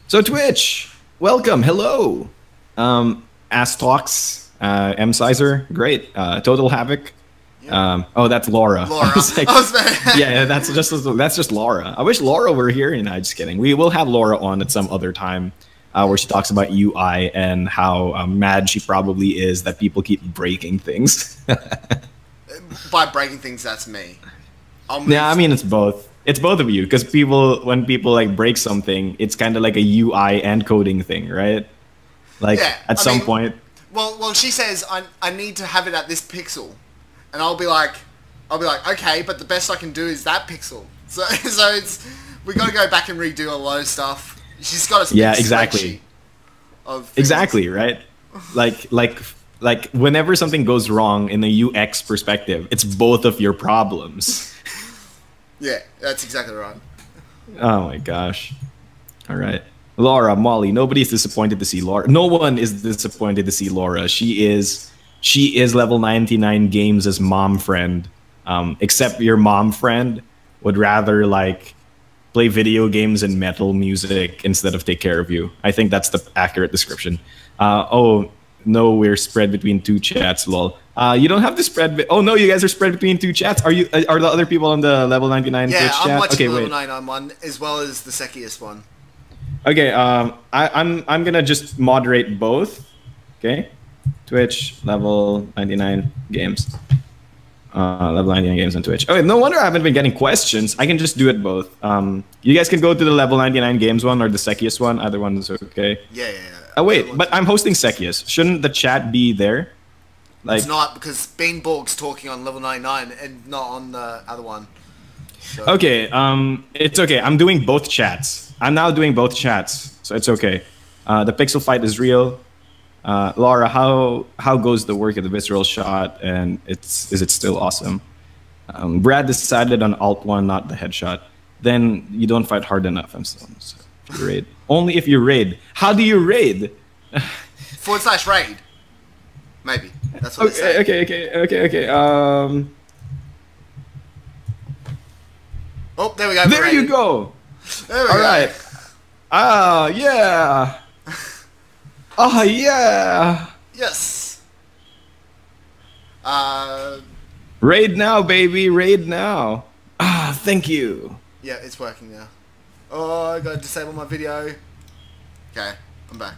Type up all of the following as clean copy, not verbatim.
So Twitch, welcome, hello. Ass Talks, M Sizer, great. Total Havoc. Oh, that's Laura. Laura. Like, yeah, that's just Laura. I wish Laura were here. No, just kidding. We will have Laura on at some other time, where she talks about UI and how mad she probably is that people keep breaking things. By breaking things, that's me. Yeah, I mean it's both. It's both of you, because when people like break something, it's kind of like a UI and coding thing, right? Like yeah, at some point. Well, she says I need to have it at this pixel, and I'll be like, okay, but the best I can do is that pixel. So we got to go back and redo a lot of stuff. She's got a exactly. Of exactly right. Like whenever something goes wrong in a UX perspective, it's both of your problems. Yeah, that's exactly right. Oh my gosh. All right. Laura, Molly, nobody's disappointed to see Laura. No one is disappointed to see Laura. She is level 99 games as mom friend. Except your mom friend would rather like play video games and metal music instead of take care of you. I think that's the accurate description. Oh, no, we're spread between two chats, lol. You don't have to spread. Oh no, you guys are spread between two chats. Are the other people on the level 99 Twitch chat? Yeah, I'm watching the level 99 one as well as the Sekiest one. Okay, I'm gonna just moderate both. Okay, Twitch level 99 games. Level 99 games on Twitch. Okay, no wonder I haven't been getting questions. I can just do it both. You guys can go to the level 99 games one or the Sekiest one. Either one is okay. Yeah. Oh wait, but I'm hosting Sekiest. Shouldn't the chat be there? Like, it's not, because Beanborg's talking on level 99 and not on the other one. So. Okay, it's okay. I'm doing both chats. I'm now doing both chats, so it's okay. The pixel fight is real. Laura, how goes the work of the visceral shot, and is it still awesome? Brad decided on Alt 1, not the headshot. Then you don't fight hard enough. I'm still you raid. Only if you raid. How do you raid? /raid. Maybe. That's what Okay. Oh, there we go. There you go. There we go. All right. Ah, yeah. Oh, yeah. Yes. Raid now, baby. Raid now. Ah, thank you. Yeah, it's working now. Oh, I gotta disable my video. Okay, I'm back.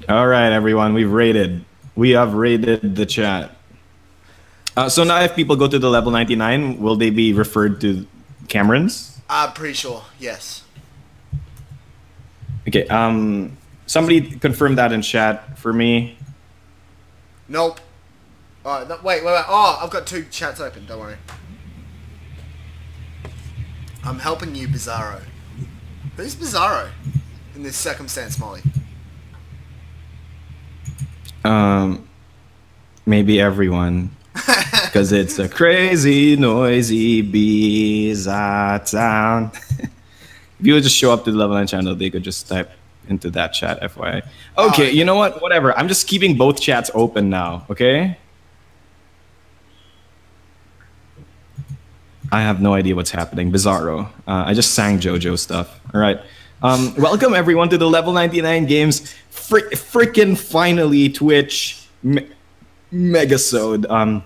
All right, everyone. We've raided. We have raided the chat. So now if people go to the level 99, will they be referred to Camerons? Pretty sure, yes. Okay, somebody confirm that in chat for me. Nope. Alright, no, wait. Oh, I've got two chats open, don't worry. I'm helping you, Bizarro. Who's Bizarro in this circumstance, Molly? Maybe everyone. Because it's a crazy, noisy, bizarre town. If you would just show up to the level 9 channel, they could just type into that chat, FYI. Okay, you know what? Whatever. I'm just keeping both chats open now, okay? I have no idea what's happening. Bizarro. I just sang JoJo stuff. All right. Welcome, everyone, to the Level 99 Games frickin' finally Twitch megasode.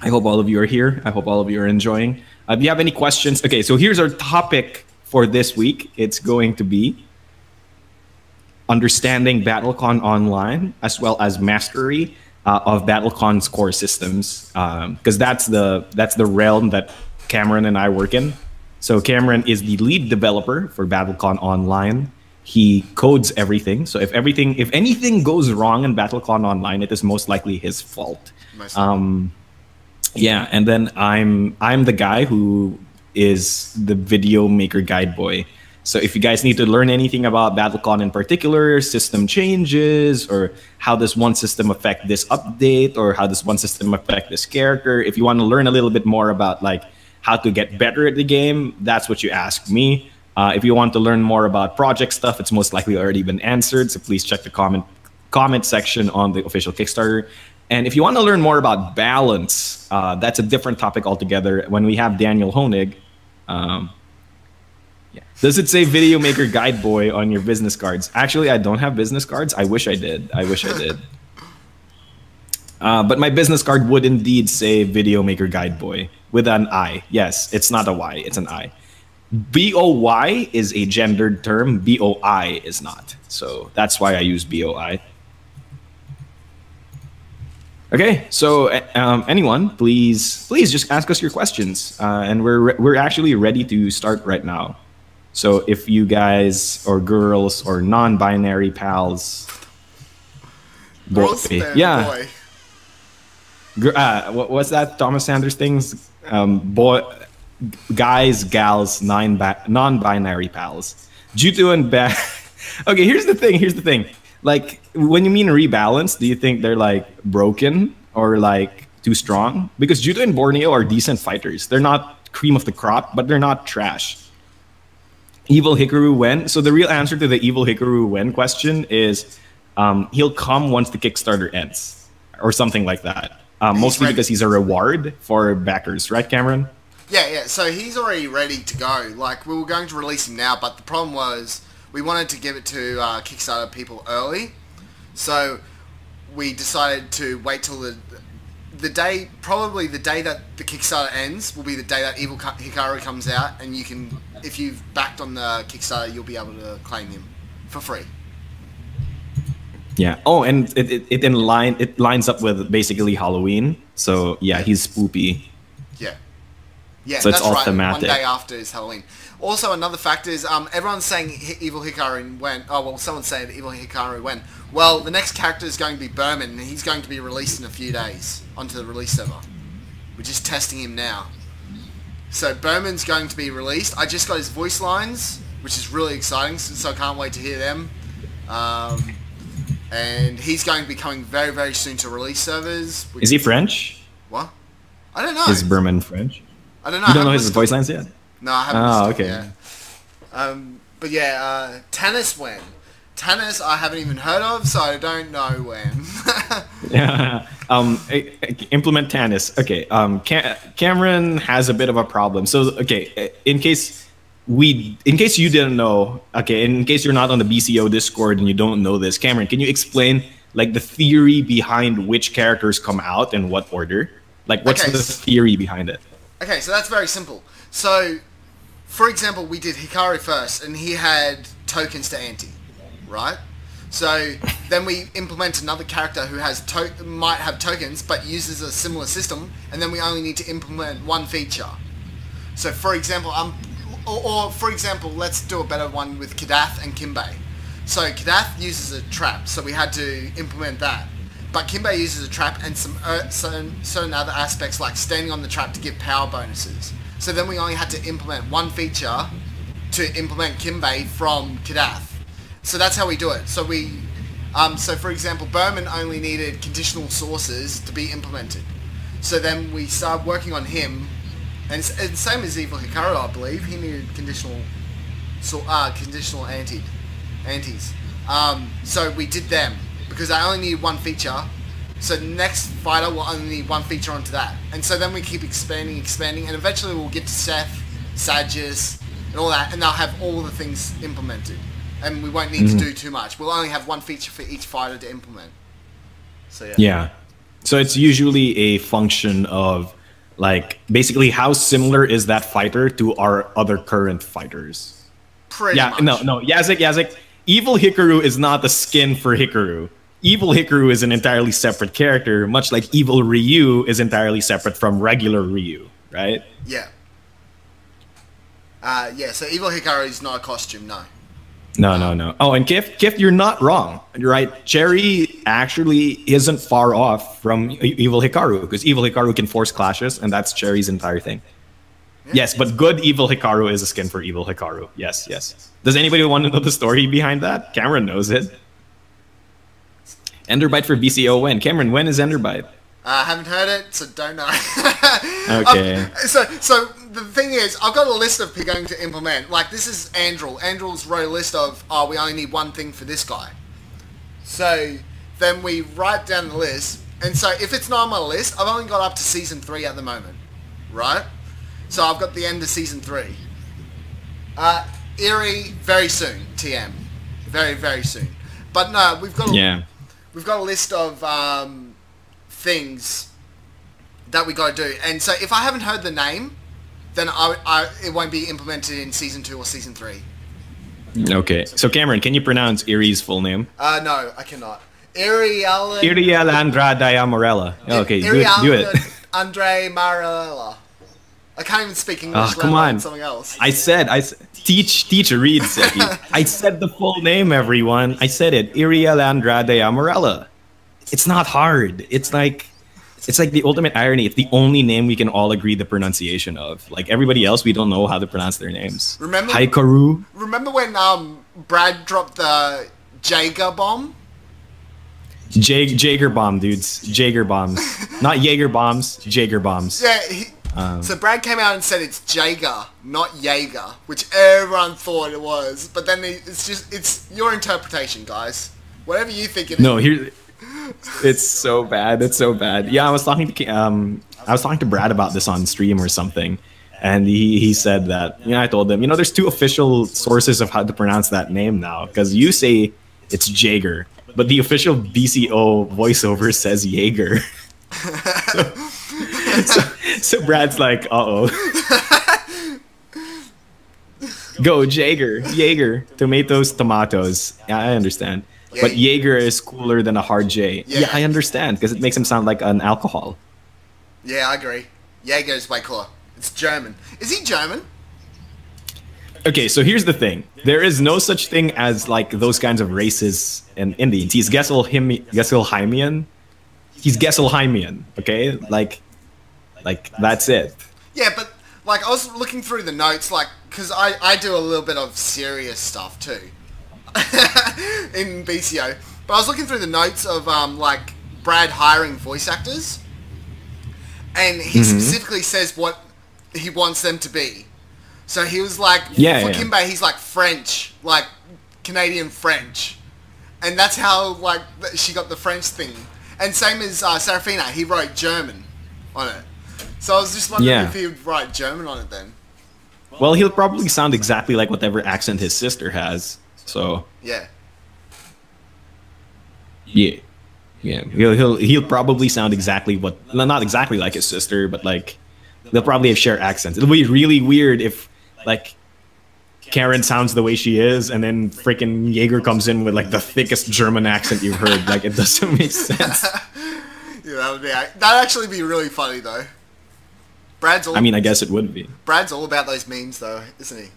I hope all of you are here. I hope all of you are enjoying. If you have any questions, okay, so here's our topic for this week. It's going to be understanding BattleCON Online, as well as mastery of BattleCON's core systems, because that's the realm that Cameron and I work in. So Cameron is the lead developer for BattleCON Online. He codes everything. So if anything goes wrong in BattleCON Online, it is most likely his fault. Yeah, and then I'm the guy who is the video maker guide boy. So if you guys need to learn anything about BattleCON in particular, system changes, or how does one system affect this update, or how does one system affect this character, if you want to learn a little bit more about like how to get better at the game, that's what you ask me. If you want to learn more about project stuff, it's most likely already been answered. So please check the comment section on the official Kickstarter. And if you want to learn more about balance, that's a different topic altogether. When we have Daniel Honig, Does it say Video Maker Guide Boy on your business cards? Actually, I don't have business cards. I wish I did. I wish I did. But my business card would indeed say Video Maker Guide Boy with an I. Yes, it's not a Y. It's an I. BOY is a gendered term. BOI is not. So that's why I use BOI. Okay, so anyone, please just ask us your questions, and we're actually ready to start right now. So if you guys or girls or non-binary pals, yeah, what's that Thomas Sanders things? Guys, gals, non-binary pals. Juto and Okay, here's the thing. Like, when you mean rebalance, do you think they're like broken or like too strong? Because Juto and Borneo are decent fighters. They're not cream of the crop, but they're not trash. Evil Hikaru when? So the real answer to the Evil Hikaru when question is he'll come once the Kickstarter ends or something like that. Mostly because he's a reward for backers, right, Cameron? Yeah. So he's already ready to go. Like, we were going to release him now, but the problem was we wanted to give it to Kickstarter people early. So we decided to wait till the day, probably the day that the Kickstarter ends will be the day that Evil Hikaru comes out, and you can, if you've backed on the Kickstarter, you'll be able to claim him for free. Yeah. Oh, and it lines up with basically Halloween. So yeah, he's spoopy. Yeah. Yeah, so it's that's all right. thematic. 1 day after is Halloween. Also, another factor is everyone's saying Evil Hikaru when. Oh well, someone said Evil Hikaru when. Well, the next character is going to be Berman, and he's going to be released in a few days onto the release server. We're just testing him now. So Berman's going to be released. I just got his voice lines, which is really exciting, so I can't wait to hear them. And he's going to be coming very, very soon to release servers. Is he French? What? I don't know. Is Berman French? I don't know. You don't know his voice lines yet? No, I haven't. Oh, okay. Yet. But yeah, Tannis when? Tannis I haven't even heard of, so I don't know when. Yeah. Implement Tannis. Okay. Cameron has a bit of a problem. So okay, in case you didn't know, okay, in case you're not on the BCO Discord and you don't know this, Cameron, can you explain like the theory behind which characters come out in what order? Like, what's the theory behind it? Okay, so that's very simple. So, for example, we did Hikaru first, and he had tokens to ante, right? So then we implement another character who has might have tokens, but uses a similar system, and then we only need to implement one feature. So, for example, for example, let's do a better one with Kadath and Kimbei. So Kadath uses a trap, so we had to implement that. But Kimbei uses a trap and some certain other aspects like standing on the trap to give power bonuses. So then we only had to implement one feature to implement Kimbei from Kadath. So that's how we do it. So so for example, Berman only needed conditional sources to be implemented. So then we started working on him, and same as Evil Hikaru, I believe, he needed conditional antes. So we did them, because I only need one feature, so the next fighter will only need one feature onto that. And so then we keep expanding, and eventually we'll get to Seth, Sagius, and all that, and they'll have all the things implemented. And we won't need to do too much. We'll only have one feature for each fighter to implement. So yeah. Yeah. So it's usually a function of, like, basically how similar is that fighter to our other current fighters. Pretty much. No, Yazik. Evil Hikaru is not the skin for Hikaru. Evil Hikaru is an entirely separate character, much like Evil Ryu is entirely separate from regular Ryu, right? Yeah. So Evil Hikaru is not a costume, no. No. Oh, and Kif, you're not wrong. You're right. Cherry actually isn't far off from Evil Hikaru, because Evil Hikaru can force clashes, and that's Cherry's entire thing. Yeah. Yes, but good Evil Hikaru is a skin for Evil Hikaru. Yes. Does anybody want to know the story behind that? Cameron knows it. Enderbite for BCO when? Cameron, when is Enderbite? I haven't heard it, so don't know. Okay. So the thing is, I've got a list of people going to implement. Like, this is Andrel. Andrel's wrote a list of, we only need one thing for this guy. So then we write down the list, and so if it's not on my list, I've only got up to Season 3 at the moment, right? So I've got the end of Season 3. Eerie very soon. TM, very very soon. But no, we've got a list of things that we got to do, and so if I haven't heard the name, then it won't be implemented in season 2 or season 3. Okay, so Cameron, can you pronounce Erie's full name? No, I cannot. Irialandra Morella. Okay, do it. Andre Marella. I can't even speak English. Oh, come on. Something else. I said, teach a read, Seki. I said the full name, everyone. I said it. Irialandra Morella. It's not hard. It's like the ultimate irony. It's the only name we can all agree the pronunciation of. Like everybody else, we don't know how to pronounce their names. Remember Haikaru? Remember when Brad dropped the Jaeger bomb? Jaeger bomb, dudes. Jaeger bombs. Not Jaeger bombs, Jaeger bombs. Yeah, so Brad came out and said it's Jaeger, not Jaeger, which everyone thought it was. But then it's your interpretation, guys. Whatever you think it is. No, it's so bad. It's so bad. Yeah, I was talking to Brad about this on stream or something, and he said that, I told him, there's 2 official sources of how to pronounce that name now, because you say it's Jaeger, but the official BCO voiceover says Jaeger. so Brad's like, uh-oh. Go Jaeger, tomatoes. Yeah, I understand. Yeah, but Jaeger is cooler than a hard J. Yeah, I understand, because it makes him sound like an alcohol. Yeah, I agree. Jaeger is way cooler. It's German. Is he German? Okay, so here's the thing. There is no such thing as like those kinds of races in Indians. He's Gesselheimian. He's Gesselheimian, okay? Like that's it. Yeah, but like I was looking through the notes, like, because I do a little bit of serious stuff too in BCO. But I was looking through the notes of like Brad hiring voice actors, and he specifically says what he wants them to be. So he was like, for Kimbe, he's like French, like Canadian French, and that's how like she got the French thing. And same as Serafina, he wrote German on it. So I was just wondering if he would write German on it then. Well, he'll probably sound exactly like whatever accent his sister has. So yeah. He'll probably sound exactly not exactly like his sister, but like they'll probably have shared accents. It'll be really weird if like Karen sounds the way she is, and then freaking Jaeger comes in with like the thickest German accent you've heard. Like it doesn't make sense. Yeah, that'd actually be really funny though. I guess it would be. Brad's all about those memes though, isn't he?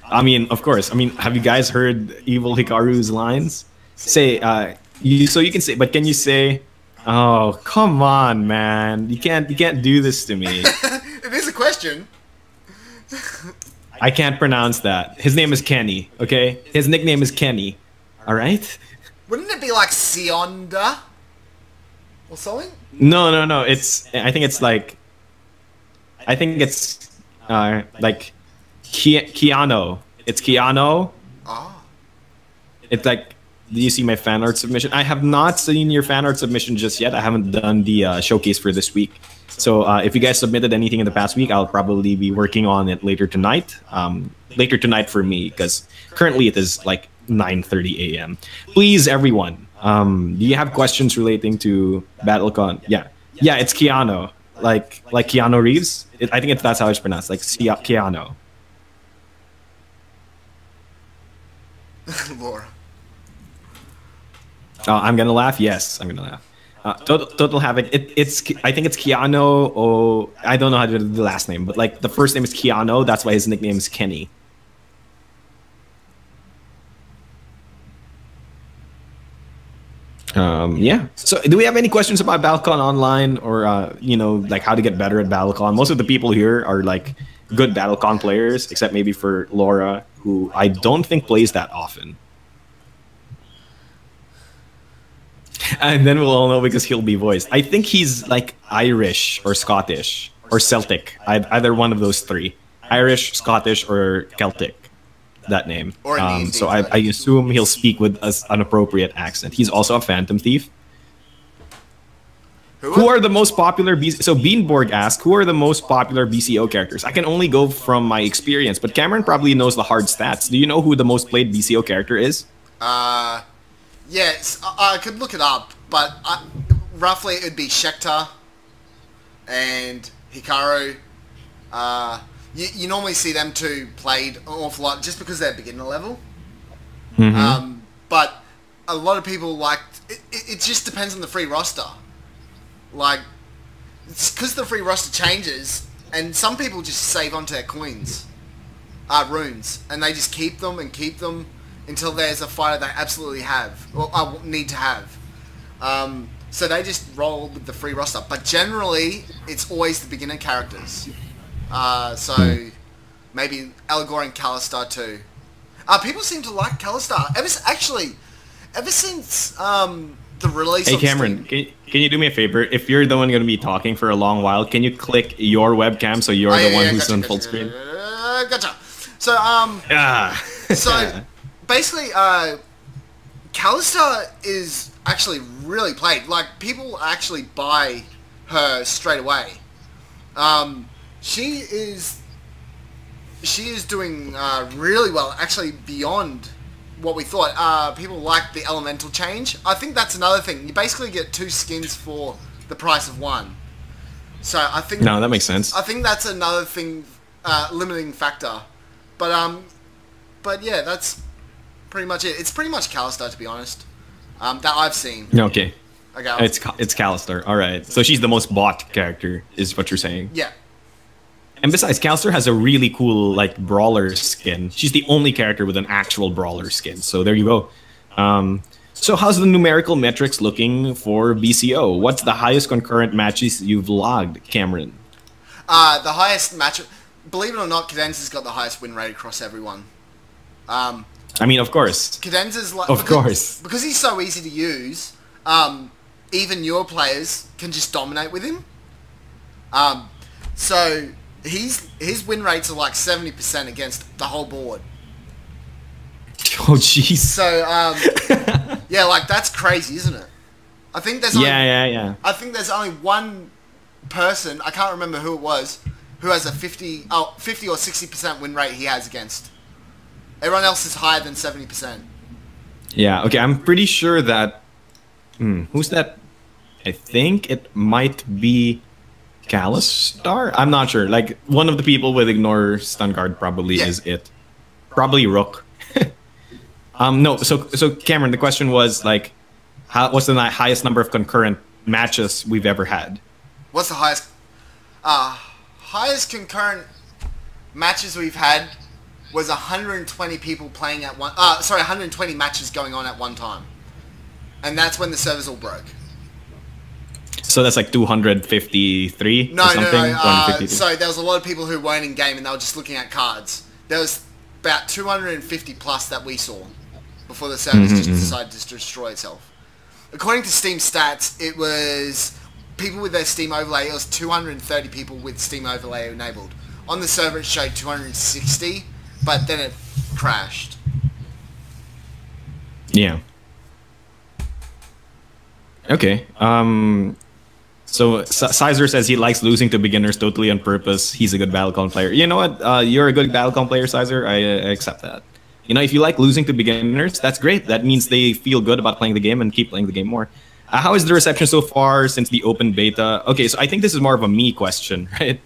I mean, of course. I mean, have you guys heard Evil Hikaru's lines? Say, so you can say, but can you say, oh, come on, man. You can't do this to me. It is a question. I can't pronounce that. His name is Kenny, okay? His nickname is Kenny, all right? Wouldn't it be like Sionda or something? No. I think it's like Keanu. It's Keanu. Oh. It's like, do you see my fan art submission? I have not seen your fan art submission just yet. I haven't done the showcase for this week. So if you guys submitted anything in the past week, I'll probably be working on it later tonight. Later tonight for me, because currently it is like 9:30 a.m. Please, everyone, do you have questions relating to BattleCon? Yeah, it's Keanu. Like Keanu Reeves. I think that's how it's pronounced. Like Keanu. Laura. Oh, I'm gonna laugh. Yes, I'm gonna laugh. Total Havoc. I think it's Keanu. Oh, I don't know how to do the last name, but like the first name is Keanu. That's why his nickname is Kenny. Yeah. So, do we have any questions about BattleCON Online, or like how to get better at BattleCON? Most of the people here are like good BattleCON players, except maybe for Laura, who I don't think plays that often. And then we'll all know because he'll be voiced. I think he's like Irish or Scottish or Celtic. Either one of those three. Irish, Scottish, or Celtic. That name. So I assume he'll speak with an appropriate accent. He's also a Phantom Thief. Who are the most popular So Beanborg asked, who are the most popular BCO characters? I can only go from my experience, but Cameron probably knows the hard stats. Do you know who the most played BCO character is? Yes, I could look it up, but roughly it would be Schecter and Hikaru. You normally see them two played an awful lot just because they're beginner level. But a lot of people it just depends on the free roster. Like, it's because the free roster changes, and some people just save onto their coins, runes, and they just keep them until there's a fighter they absolutely have, or need to have. So they just roll with the free roster. But generally, it's always the beginner characters. So maybe Allegor and Callistar too. People seem to like Callistar. Ever since the release. Hey Cameron, can you do me a favor? If you're the one going to be talking for a long while, can you click your webcam so you're the one who's on full screen? Gotcha. So so basically, Callistar is actually really played. Like, people actually buy her straight away. She is doing really well, actually beyond what we thought. People like the elemental change. I think that's another thing. You basically get 2 skins for the price of 1. So I think that makes sense. I think that's another thing, limiting factor. But yeah, that's pretty much it. It's pretty much Callistar, to be honest. That I've seen. Okay. It's Callistar. All right. So she's the most bought character, is what you're saying. Yeah. And besides, Callistar has a really cool, like, brawler skin. She's the only character with an actual brawler skin. So there you go. So how's the numerical metrics looking for BCO? What's the highest concurrent matches you've logged, Cameron? The highest match... Believe it or not, Cadenza's got the highest win rate across everyone. I mean, of course. Cadenza's like... Of course. Because he's so easy to use, even newer players can just dominate with him. So... His win rates are like 70% against the whole board. Oh jeez. So yeah, like, that's crazy, isn't it? I think there's yeah. I think there's only one person, I can't remember who it was, who has a 50 or 60% win rate he has against. Everyone else is higher than 70%. Yeah. Okay. I'm pretty sure that. Who's that? I think it might be Callistar? I'm not sure. Like, one of the people with Ignore Stun Guard probably is it. Probably Rook. No, so Cameron, the question was, like, what's the highest number of concurrent matches we've ever had? What's the highest? Highest concurrent matches we've had was 120 people playing at one... 120 matches going on at one time. And that's when the servers all broke. So that's like 253 no, or something? No. So there was a lot of people who weren't in game and they were just looking at cards. There was about 250 plus that we saw before the servers just decided to destroy itself. According to Steam stats, it was people with their Steam overlay. It was 230 people with Steam overlay enabled. On the server, it showed 260, but then it crashed. Yeah. Okay. So Sizer says he likes losing to beginners totally on purpose. He's a good BattleCON player. You know what? You're a good BattleCON player, Sizer. I accept that. You know, if you like losing to beginners, that's great. That means they feel good about playing the game and keep playing the game more. How is the reception so far since the open beta? Okay, so I think this is more of a me question, right?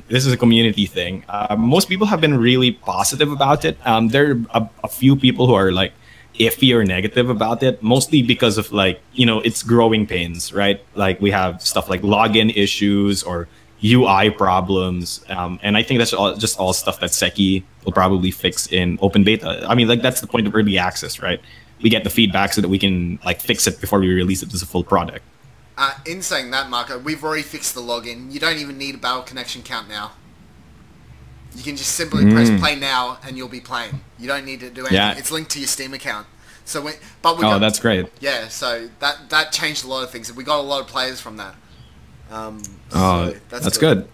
This is a community thing. Most people have been really positive about it. There are a few people who are like iffy or negative about it, mostly because of, like, you know, it's growing pains, right? Like, we have stuff like login issues or UI problems, and I think that's just all stuff that Seki will probably fix in open beta. I mean, like, that's the point of early access, right? We get the feedback so that we can, like, fix it before we release it as a full product. In saying that, Marco, we've already fixed the login. You don't even need a battle connection count now. You can just simply press play now and you'll be playing. You don't need to do anything. Yeah. It's linked to your Steam account. So that's great. Yeah, so that changed a lot of things. We got a lot of players from that. That's good.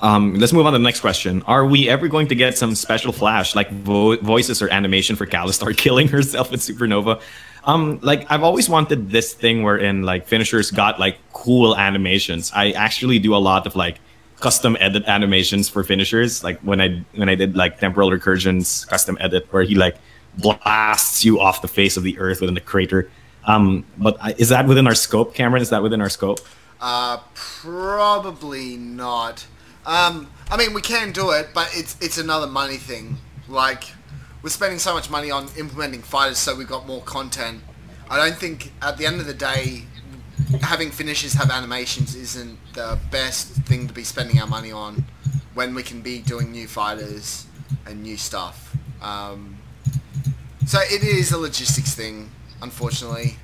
Let's move on to the next question. Are we ever going to get some special flash, like voices or animation for Callistar killing herself with Supernova? Like I've always wanted this thing wherein like finishers got like cool animations. I actually do a lot of like custom edit animations for finishers. Like when I did like temporal recursions custom edit where he like blasts you off the face of the earth within the crater. Is that within our scope, Cameron? Is that within our scope? Probably not. I mean, we can do it, but it's another money thing. Like, we're spending so much money on implementing fighters so we've got more content. I don't think, at the end of the day, having finishers have animations isn't the best thing to be spending our money on when we can be doing new fighters and new stuff. So it is a logistics thing, unfortunately.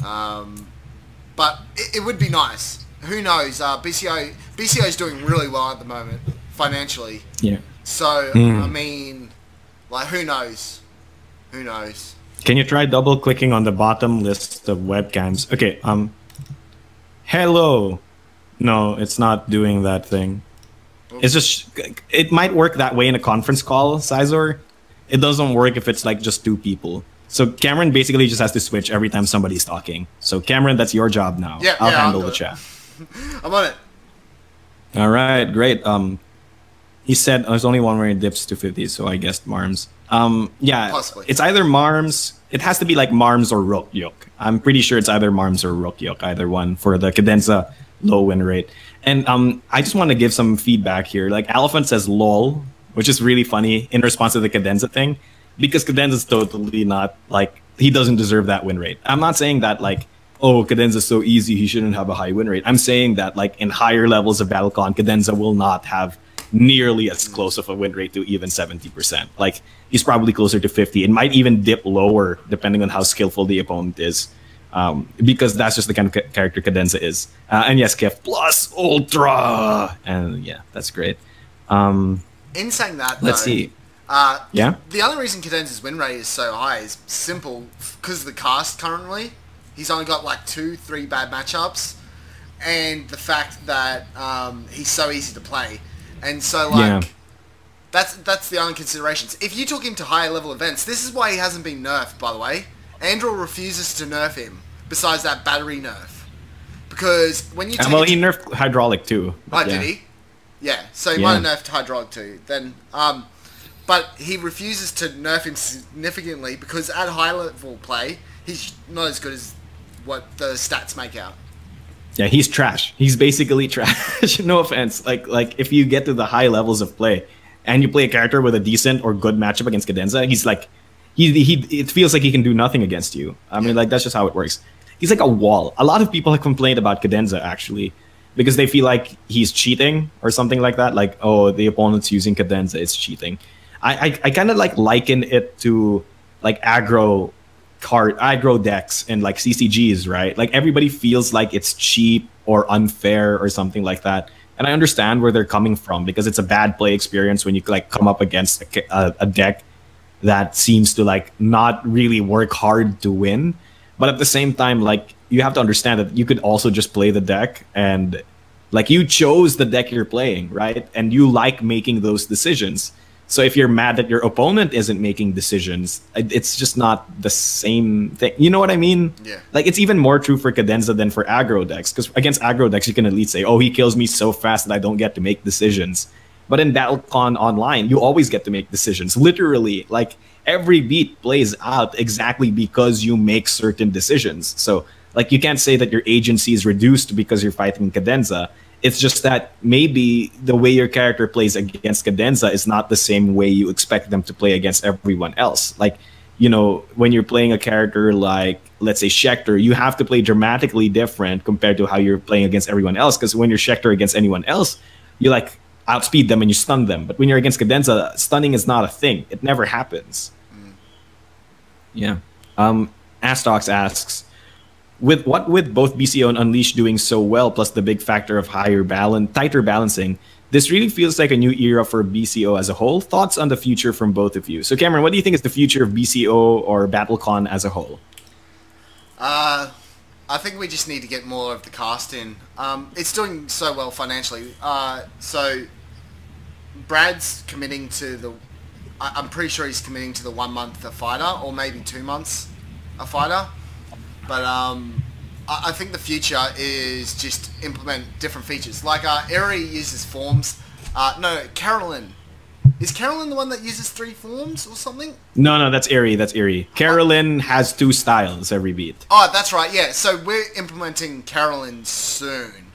But it would be nice. Who knows? BCO is doing really well at the moment, financially. Yeah. So, I mean, like, who knows? Who knows? Can you try double clicking on the bottom list of webcams? Okay, hello. No, it's not doing that thing. It's just, it might work that way in a conference call, Sizor. It doesn't work if it's like just two people. So Cameron basically just has to switch every time somebody's talking. So Cameron, that's your job now. Yeah, I'll handle the chat. I'm on it. All right, great. He said there's only one where it dips to 50, so I guessed Marms. Yeah, possibly. It's either Marms. It has to be like Marms or Rokyok. I'm pretty sure it's either Marms or Rokyok, either one for the Cadenza low win rate. And I just want to give some feedback here. Like Elephant says "lol," which is really funny in response to the Cadenza thing, because Cadenza's totally not like, he doesn't deserve that win rate. I'm not saying that like, oh, Cadenza's so easy, he shouldn't have a high win rate. I'm saying that like in higher levels of BattleCon, Cadenza will not have nearly as close of a win rate to even 70%. Like he's probably closer to 50. It might even dip lower depending on how skillful the opponent is, because that's just the kind of character Cadenza is. And yes, Kev plus Ultra, and yeah, that's great. In saying that, let's see. Yeah. The only reason Cadenza's win rate is so high is simple, because of the cast currently. He's only got like 2-3 bad matchups, and the fact that he's so easy to play. And so, like, that's the only considerations. If you took him to higher level events, this is why he hasn't been nerfed, by the way. Andrew refuses to nerf him, besides that battery nerf. Because when you take well, he nerfed Hydraulic too. Oh, did he? Yeah, so he might have nerfed Hydraulic too. Then, but he refuses to nerf him significantly because at high level play, he's not as good as what the stats make out. Yeah, he's trash. He's basically trash. No offense. Like if you get to the high levels of play and you play a character with a decent or good matchup against Cadenza, he's like, it feels like he can do nothing against you. I mean, like that's just how it works. He's like a wall. A lot of people have complained about Cadenza actually, because they feel like he's cheating or something like that. Like, oh, the opponent's using Cadenza, it's cheating. I kind of like liken it to like aggro decks and like CCGs, right? Like everybody feels like it's cheap or unfair or something like that. And I understand where they're coming from, because it's a bad play experience when you like come up against a deck that seems to like not really work hard to win. But at the same time, like you have to understand that you could also just play the deck, and like you chose the deck you're playing, right? And you like making those decisions. So if you're mad that your opponent isn't making decisions, it's just not the same thing. You know what I mean? Yeah. Like it's even more true for Cadenza than for aggro decks, because against aggro decks, you can at least say, oh, he kills me so fast that I don't get to make decisions. But in BattleCon Online, you always get to make decisions. Literally, like every beat plays out exactly because you make certain decisions. So like you can't say that your agency is reduced because you're fighting Cadenza. It's just that maybe the way your character plays against Cadenza is not the same way you expect them to play against everyone else. Like, you know, when you're playing a character like, let's say, Schecter, you have to play dramatically different compared to how you're playing against everyone else. Because when you're Schecter against anyone else, you like outspeed them and you stun them. But when you're against Cadenza, stunning is not a thing. It never happens. Yeah. Astox asks, with both BCO and Unleashed doing so well, plus the big factor of tighter balancing, this really feels like a new era for BCO as a whole. Thoughts on the future from both of you? So Cameron, what do you think is the future of BCO or BattleCon as a whole? I think we just need to get more of the cast in. It's doing so well financially. So Brad's committing to the... I'm pretty sure he's committing to the 1 month a fighter, or maybe 2 months. a fighter. But I think the future is just implement different features. Like Eri uses forms. No, Carolyn. Is Carolyn the one that uses 3 forms or something? No, that's Eri. That's Eri. Carolyn has 2 styles every beat. Oh, that's right. Yeah. So we're implementing Carolyn soon.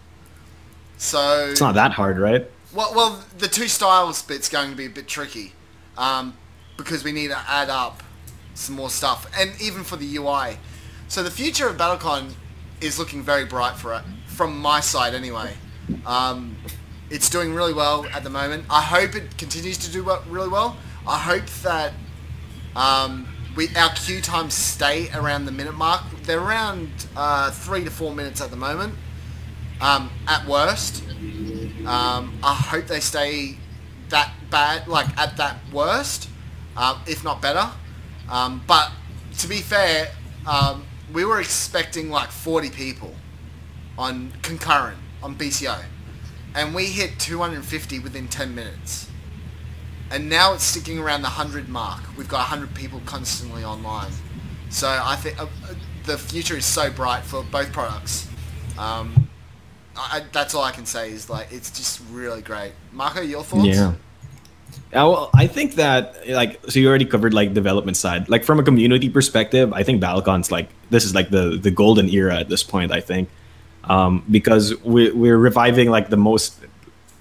So it's not that hard, right? Well, the 2 styles bit's going to be a bit tricky, because we need to add up some more stuff, and even for the UI. So the future of BattleCon is looking very bright for it, from my side anyway. It's doing really well at the moment. I hope it continues to do really well. I hope that our queue times stay around the minute mark. They're around 3 to 4 minutes at the moment, at worst. I hope they stay that bad, like at that worst, if not better. But to be fair, we were expecting like 40 people on concurrent on BCO, and we hit 250 within 10 minutes. And now it's sticking around the 100 mark. We've got 100 people constantly online. So I think the future is so bright for both products. That's all I can say is like it's just really great. Marco, your thoughts? Yeah. Well, I think that so you already covered like development side. Like from a community perspective, I think BattleCon's like this is like the golden era at this point. I think because we're reviving like the most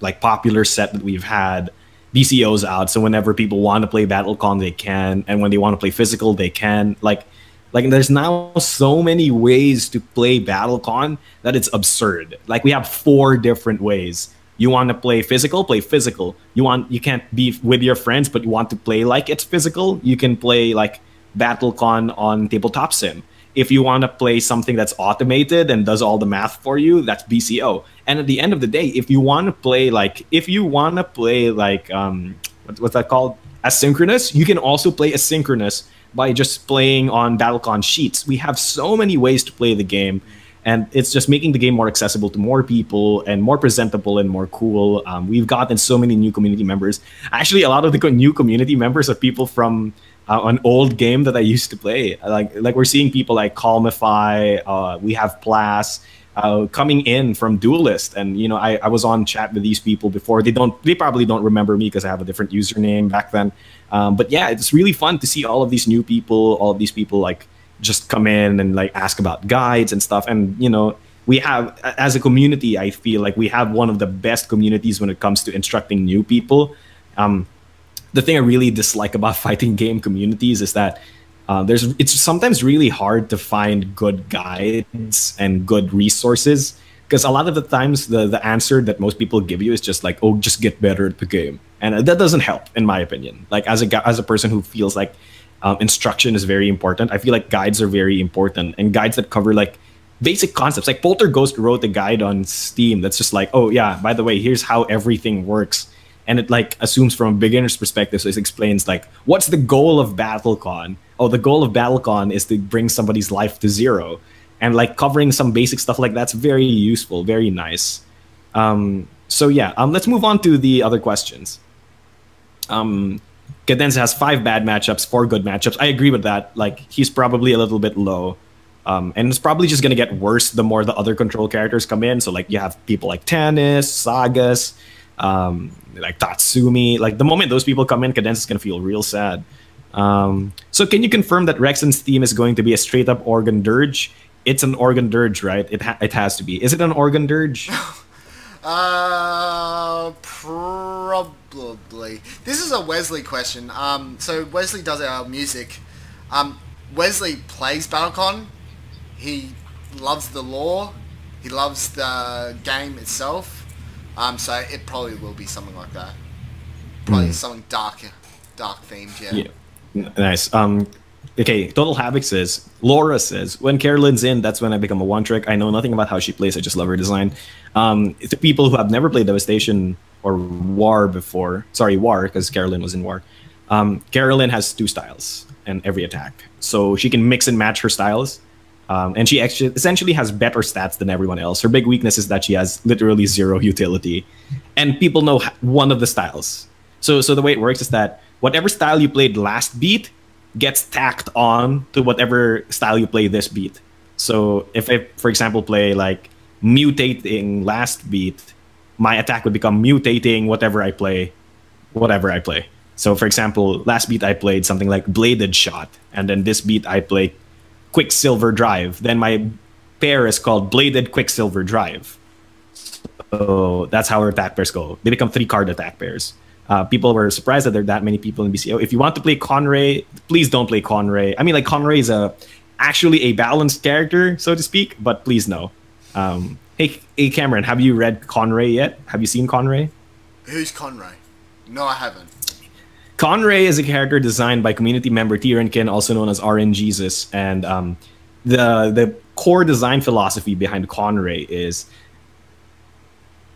like popular set that we've had. BCO's out, so whenever people want to play BattleCon, they can, and when they want to play physical, they can. Like there's now so many ways to play BattleCon that it's absurd. Like we have 4 different ways. You want to play physical, play physical. You can't be with your friends, but you want to play like it's physical, you can play like BattleCon on Tabletop Sim. If you want to play something that's automated and does all the math for you, that's BCO. And at the end of the day, if you want to play like what's that called? Asynchronous, you can also play asynchronous by just playing on BattleCon sheets. We have so many ways to play the game, and it's just making the game more accessible to more people and more presentable and more cool. We've gotten so many new community members. Actually, a lot of the new community members are people from an old game that I used to play. Like we're seeing people like Calmify. We have Plas coming in from Duelist, and you know I was on chat with these people before. They probably don't remember me because I have a different username back then. But yeah, it's really fun to see all of these new people. All of these people like just come in and like ask about guides and stuff. And you know we have, as a community, I feel like we have one of the best communities when it comes to instructing new people. The thing I really dislike about fighting game communities is that it's sometimes really hard to find good guides and good resources, because a lot of the times the answer that most people give you is just like, oh, just get better at the game, and that doesn't help in my opinion. Like as a person who feels like instruction is very important, I feel like guides are very important, and guides that cover like basic concepts. Like Polterghost wrote a guide on Steam that's just like, oh yeah, by the way, here's how everything works. And it like assumes from a beginner's perspective, so it explains like what's the goal of BattleCon. Oh, the goal of BattleCon is to bring somebody's life to 0, and like covering some basic stuff like that's very useful, very nice. So yeah, let's move on to the other questions. Cadenza has 5 bad matchups, 4 good matchups. I agree with that. Like he's probably a little bit low, and it's probably just gonna get worse the more the other control characters come in. So like you have people like Tannis, Sagas, like Tatsumi. Like the moment those people come in, Cadenza's gonna feel real sad. So can you confirm that Rexon's theme is going to be a straight up organ dirge? It's an organ dirge, right? It has to be. Is it an organ dirge? Probably. This is a Wesley question. So Wesley does our music. Wesley plays BattleCon. He loves the lore. He loves the game itself. So it probably will be something like that. Probably something dark themed. Yeah. Nice. Okay, Total Havoc says, Laura says, when Carolyn's in, that's when I become a one-trick. I know nothing about how she plays, I just love her design. To people who have never played Devastation or War before, sorry, War, because Carolyn was in War. Carolyn has 2 styles in every attack. So she can mix and match her styles. And she actually essentially has better stats than everyone else. Her big weakness is that she has literally 0 utility. And people know one of the styles. So the way it works is that whatever style you played last beat, gets tacked on to whatever style you play this beat. So if I, for example, play like mutating last beat, my attack would become mutating whatever I play. So for example, last beat I played something like bladed shot, and then this beat I play quicksilver drive. Then my pair is called bladed quicksilver drive. So that's how our attack pairs go. They become 3-card attack pairs. People were surprised that there are that many people in BCO. If you want to play Conray, please don't play Conray. I mean, like, Conray is actually a balanced character, so to speak, but please no. Hey, Cameron, have you read Conray yet? Have you seen Conray? Who's Conray? No, I haven't. Conray is a character designed by community member Tierenkin, also known as RNJesus, and the core design philosophy behind Conray is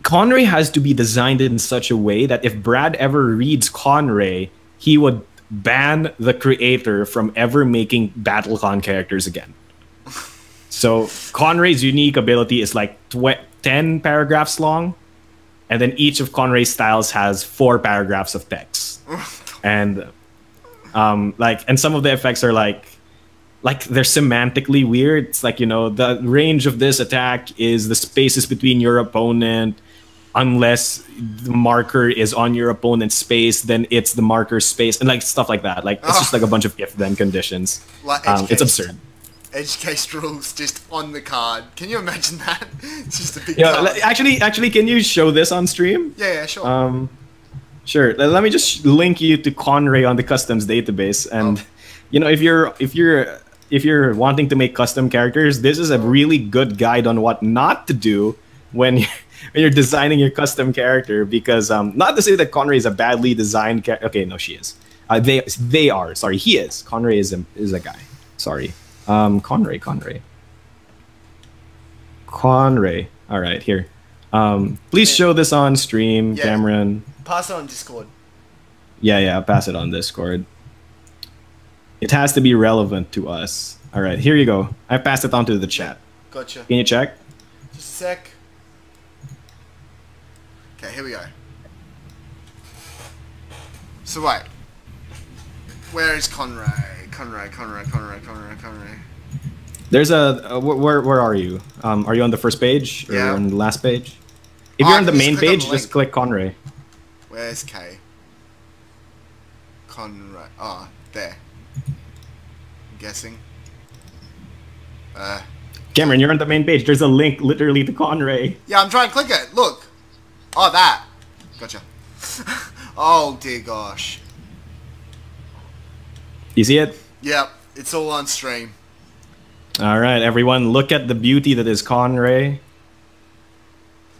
Conray has to be designed in such a way that if Brad ever reads Conray, he would ban the creator from ever making BattleCon characters again. So Conray's unique ability is like 10 paragraphs long, and then each of Conray's styles has 4 paragraphs of text. And and some of the effects are like they're semantically weird. It's like, you know, the range of this attack is the spaces between your opponent. Unless the marker is on your opponent's space, then it's the marker's space, and like stuff like that. Like, it's just like a bunch of if-then conditions. Like it's absurd. Edge case rules just on the card. Can you imagine that? It's just a big card. Actually, can you show this on stream? Yeah, sure. Sure. Let me just link you to Conray on the customs database, and you know, if you're wanting to make custom characters, this is a really good guide on what not to do when you're designing your custom character, because not to say that Conray is a badly designed character. Okay, no, she is. They are. Sorry, he is. Conray is a guy. Sorry. Conray. All right, here. Please show this on stream, yeah. Cameron. Pass it on Discord. Yeah, pass it on Discord. It has to be relevant to us. All right, here you go. I passed it on to the chat. Gotcha. Can you check? Just a sec. Okay, here we go. So wait. Where is Conray? Conray. There's a where are you? Are you on the first page or on the last page? If you're on the main page, just click Conray. Where's K? Conray. Oh, there. I'm guessing. Cameron, you're on the main page. There's a link literally to Conray. Yeah, I'm trying to click it. Look. Oh, that. Gotcha. Oh, dear gosh. You see it? Yep. It's all on stream. All right, everyone. Look at the beauty that is Conray.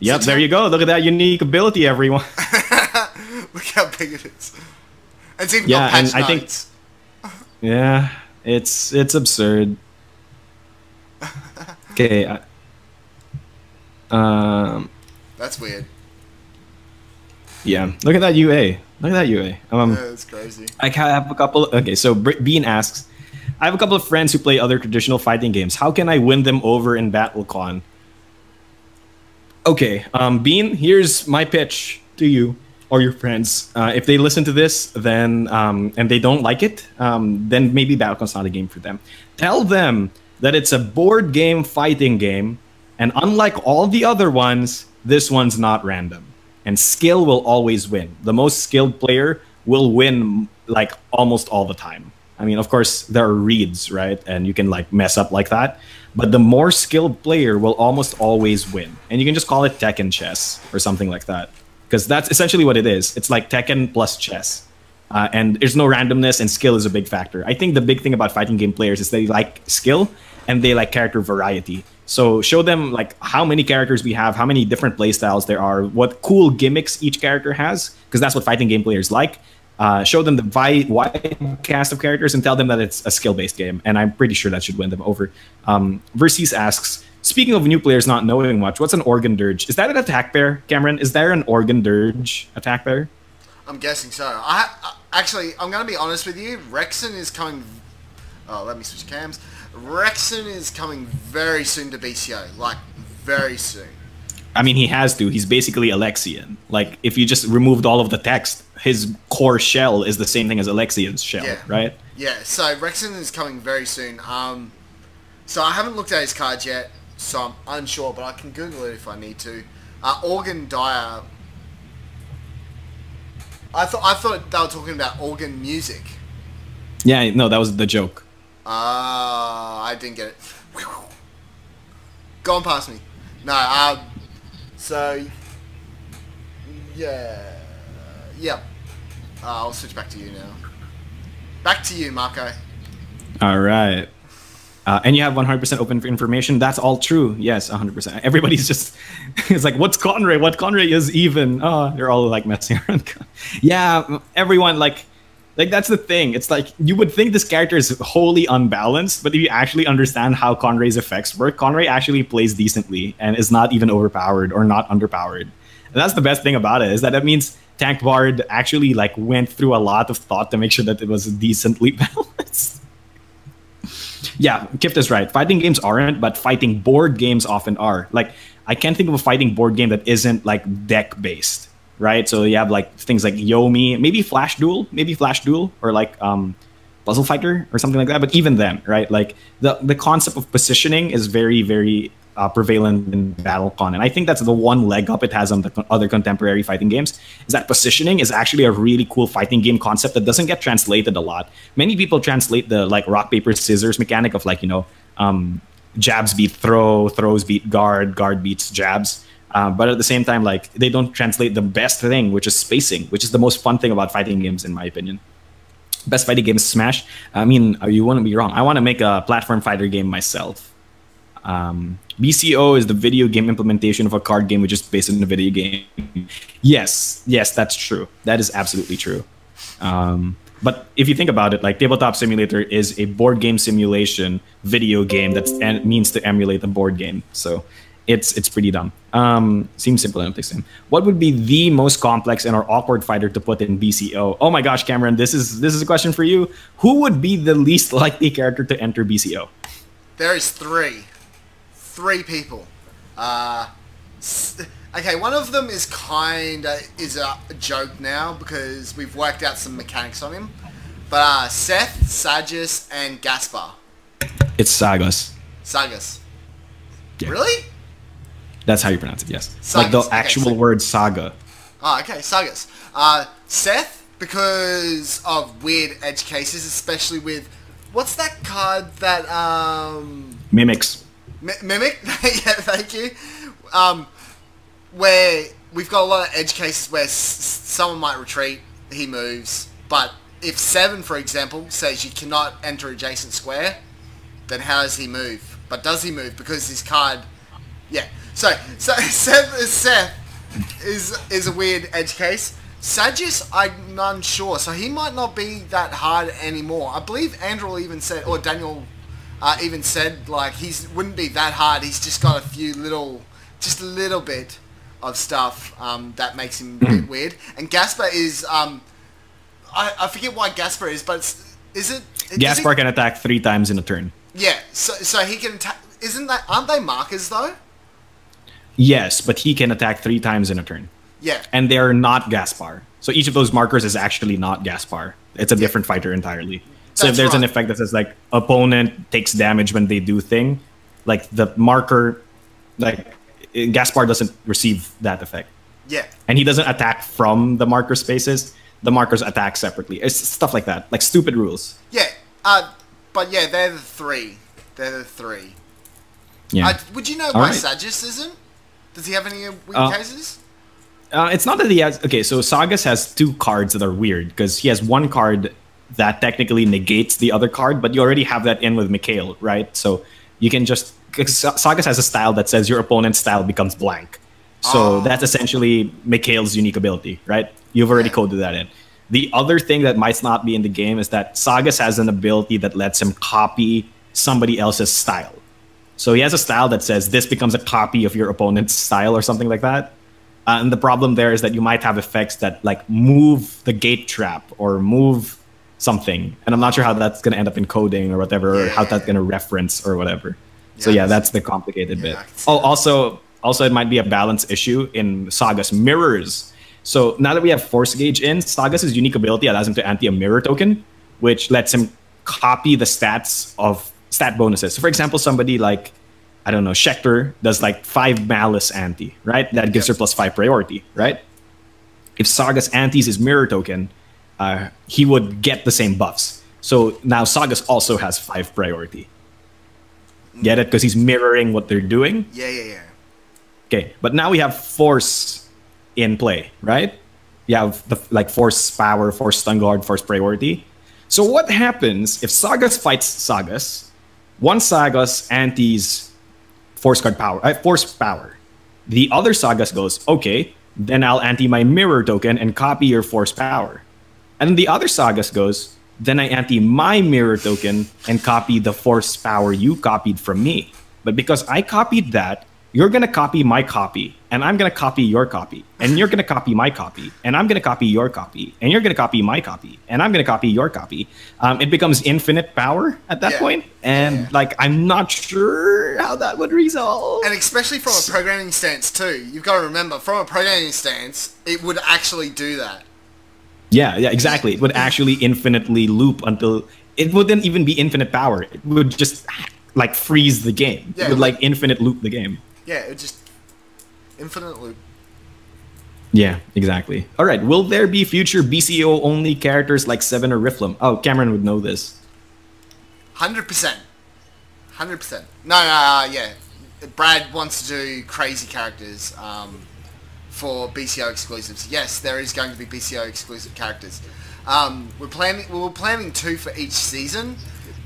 Yep, there you go. Look at that unique ability, everyone. Look how big it is. It's even got patch notes. Yeah, it's absurd. Okay. That's weird. Yeah, look at that UA. Look at that UA. Yeah, that's crazy. I have a couple. Okay, so Bean asks, I have a couple of friends who play other traditional fighting games. How can I win them over in BattleCon? Okay, Bean, here's my pitch to you or your friends. If they listen to this, then and they don't like it, then maybe BattleCon's not a game for them. Tell them that it's a board game fighting game, and unlike all the other ones, this one's not random. And skill will always win. The most skilled player will win like almost all the time. I mean, of course, there are reads, right? And you can like mess up like that. But the more skilled player will almost always win. And you can just call it Tekken chess or something like that. Because that's essentially what it is. It's like Tekken plus chess. And there's no randomness, and skill is a big factor. I think the big thing about fighting game players is they like skill and they like character variety. So show them like how many characters we have, how many different playstyles there are, what cool gimmicks each character has, because that's what fighting game players like. Show them the wide cast of characters and tell them that it's a skill-based game, and I'm pretty sure that should win them over. Verses asks, speaking of new players not knowing much, what's an organ dirge? Is that an attack pair, Cameron? Is there an organ dirge attack pair? I'm guessing so. Actually, I'm going to be honest with you. Rexon is coming... Oh, let me switch cams. Rexon is coming very soon to BCO. Like, very soon. I mean, he has to. He's basically Alexian. Like, if you just removed all of the text, his core shell is the same thing as Alexian's shell, right? Yeah, so Rexon is coming very soon. So I haven't looked at his cards yet, so I'm unsure, but I can Google it if I need to. Organ Dyer. I thought they were talking about organ music. Yeah, no, that was the joke. I didn't get it. Go on past me. No, so... Yeah. I'll switch back to you now. Back to you, Marco. All right. And you have 100% open for information. That's all true. Yes, 100%. Everybody's just, it's like, what's Conray? What Conray is even? Oh, they're all like messing around. Yeah, everyone, like that's the thing. It's like, you would think this character is wholly unbalanced, but if you actually understand how Conray's effects work, Conray actually plays decently and is not even overpowered or not underpowered. And that's the best thing about it, is that means Tank Bard actually like went through a lot of thought to make sure that it was decently balanced. Yeah, Kift is right. Fighting games aren't, but fighting board games often are. Like, I can't think of a fighting board game that isn't like deck-based, right? So you have like things like Yomi, maybe Flash Duel, or like Puzzle Fighter or something like that. But even then, right? Like the concept of positioning is very, very prevalent in BattleCon, and I think that's the one leg up it has on the other contemporary fighting games, is that positioning is actually a really cool fighting game concept that doesn't get translated a lot. Many people translate the like rock paper scissors mechanic of like, you know, jabs beat throw, throws beat guard, guard beats jabs, but at the same time, like, they don't translate the best thing, which is spacing, which is the most fun thing about fighting games in my opinion. Best fighting game is Smash. I mean, you wouldn't be wrong. I want to make a platform fighter game myself. BCO is the video game implementation of a card game which is based on a video game. Yes, that's true. That is absolutely true. But if you think about it, like, Tabletop Simulator is a board game simulation video game that means to emulate a board game. So it's pretty dumb. Seems simple enough to explain. What would be the most complex and or awkward fighter to put in BCO? Oh my gosh, Cameron, this is a question for you. Who would be the least likely character to enter BCO? There is three people. Okay, one of them is a joke now because we've worked out some mechanics on him. But Seth, Sagus, and Gaspar. It's Sagas. Sagas. Yeah. Really? That's how you pronounce it, yes. Sagas. Like the actual word saga. Oh, okay, Sagas. Seth, because of weird edge cases, especially with... What's that card that... Mimics. Mimic? Yeah, thank you. Where we've got a lot of edge cases where someone might retreat, he moves, but if 7, for example, says you cannot enter adjacent square, then how does he move? But does he move? Because his card... Yeah. So Seth is a weird edge case. Sagus, I'm unsure, so he might not be that hard anymore. I believe Andrew even said, or Daniel even said, like, he wouldn't be that hard. He's just got a few just a little bit of stuff that makes him a bit weird. And Gaspar is, I forget why Gaspar is, but is it? Gaspar can attack 3 times in a turn. Yeah, so he can attack. Aren't they markers though? Yes, but he can attack 3 times in a turn. Yeah. And they're not Gaspar. So each of those markers is actually not Gaspar. It's a different fighter entirely. So if there's an effect that says, like, opponent takes damage when they do thing, like, the marker, like, Gaspar doesn't receive that effect. Yeah. And he doesn't attack from the marker spaces. The markers attack separately. It's stuff like that. Like, stupid rules. Yeah. But yeah, they're the 3. They're the 3. Yeah. Would you know why Sagus isn't? Does he have any weird cases? It's not that he has... Okay, so Sagas has 2 cards that are weird, because he has 1 card that technically negates the other card, but you already have that in with Mikhail, right? So you can just... Sagas has a style that says your opponent's style becomes blank. So that's essentially Mikhail's unique ability, right? You've already coded that in. The other thing that might not be in the game is that Sagas has an ability that lets him copy somebody else's style. So he has a style that says this becomes a copy of your opponent's style or something like that. And the problem there is that you might have effects that, like, move the gate trap or move something. And I'm not sure how that's going to end up in coding or whatever, or how that's going to reference or whatever. So yeah, that's the complicated bit. Also, it might be a balance issue in Sagas mirrors. So now that we have Force Gauge in, Sagas' unique ability allows him to ante a mirror token, which lets him copy the stat bonuses. So for example, somebody like, I don't know, Schecter does like 5 malice anti, right? That gives her +5 priority, right? If Saga's antis his mirror token, he would get the same buffs. So now Sagas also has 5 priority. Get it? Because he's mirroring what they're doing. Yeah. Okay, but now we have force in play, right? You have the like force power, force stun guard, force priority. So what happens if Sagas fights Sagas? One Sagas antis force power. The other Sagas goes, okay, then I'll anti my mirror token and copy your force power. And the other Sagas goes, then I anti my mirror token and copy the force power you copied from me. But because I copied that, you're going to copy my copy, and I'm going to copy your copy, and you're going to copy my copy, and I'm going to copy your copy, and you're going to copy my copy, and I'm going to copy your copy. It becomes infinite power at that point, and like I'm not sure how that would resolve. And especially from a programming stance too, you've got to remember, from a programming stance, it would actually do that. Yeah, exactly. It would actually infinitely loop until it wouldn't even be infinite power. It would just like freeze the game. It would like infinite loop the game. Yeah, it would just infinite loop. Yeah, exactly. All right, will there be future BCO only characters like Seven or Riflum? Oh, Cameron would know this. 100%. 100%. No, yeah. Brad wants to do crazy characters for BCO exclusives. Yes, there is going to be BCO exclusive characters. We were planning 2 for each season,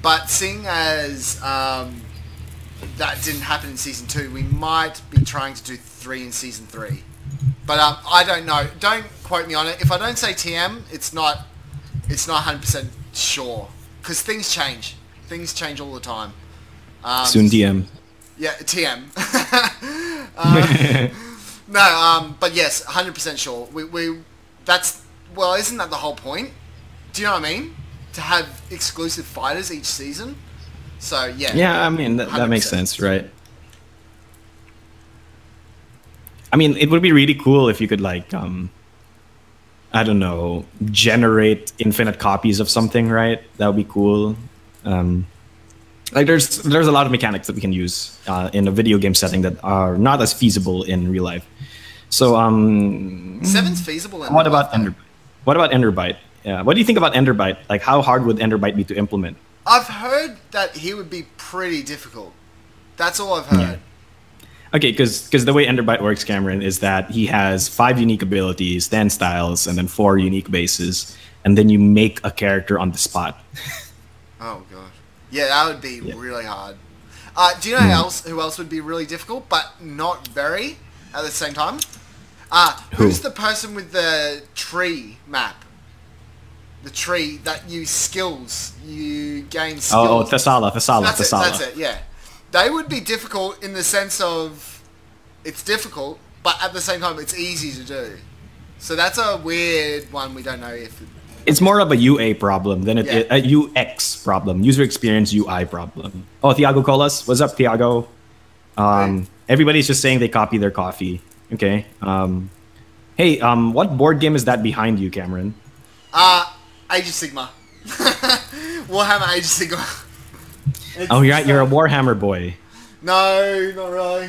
but seeing as that didn't happen in season 2, we might be trying to do 3 in season 3. But I don't know. Don't quote me on it. If I don't say TM, it's not 100% sure, because things change. Things change all the time. Soon TM. Yeah, TM. But yes, 100% sure. Well, isn't that the whole point? Do you know what I mean? To have exclusive fighters each season. So yeah. Yeah, I mean that makes sense, right? I mean, it would be really cool if you could like, I don't know, generate infinite copies of something, right? That would be cool. Like there's a lot of mechanics that we can use in a video game setting that are not as feasible in real life. So 7's feasible. What about Enderbite? Yeah, what do you think about Enderbite? Like, how hard would Enderbite be to implement? I've heard that he would be pretty difficult. That's all I've heard. Yeah. Okay, because the way Enderbite works, Cameron, is that he has 5 unique abilities, 10 styles, and then 4 unique bases, and then you make a character on the spot. Oh god, yeah, that would be really hard. Do you know who else would be really difficult, but not very at the same time? Who's the person with the tree map? The tree that you gain skills. Oh, Thessala. That's it, yeah. They would be difficult in the sense of it's difficult, but at the same time it's easy to do. So that's a weird one. We don't know if it's more of a UA problem than a UX problem, user experience UI problem. Oh, Thiago Colas, what's up, Thiago? Everybody's just saying they copy their coffee. Okay. Hey, what board game is that behind you, Cameron? Age of Sigma. Warhammer Age of Sigma. Oh, you're a Warhammer boy. No, not really.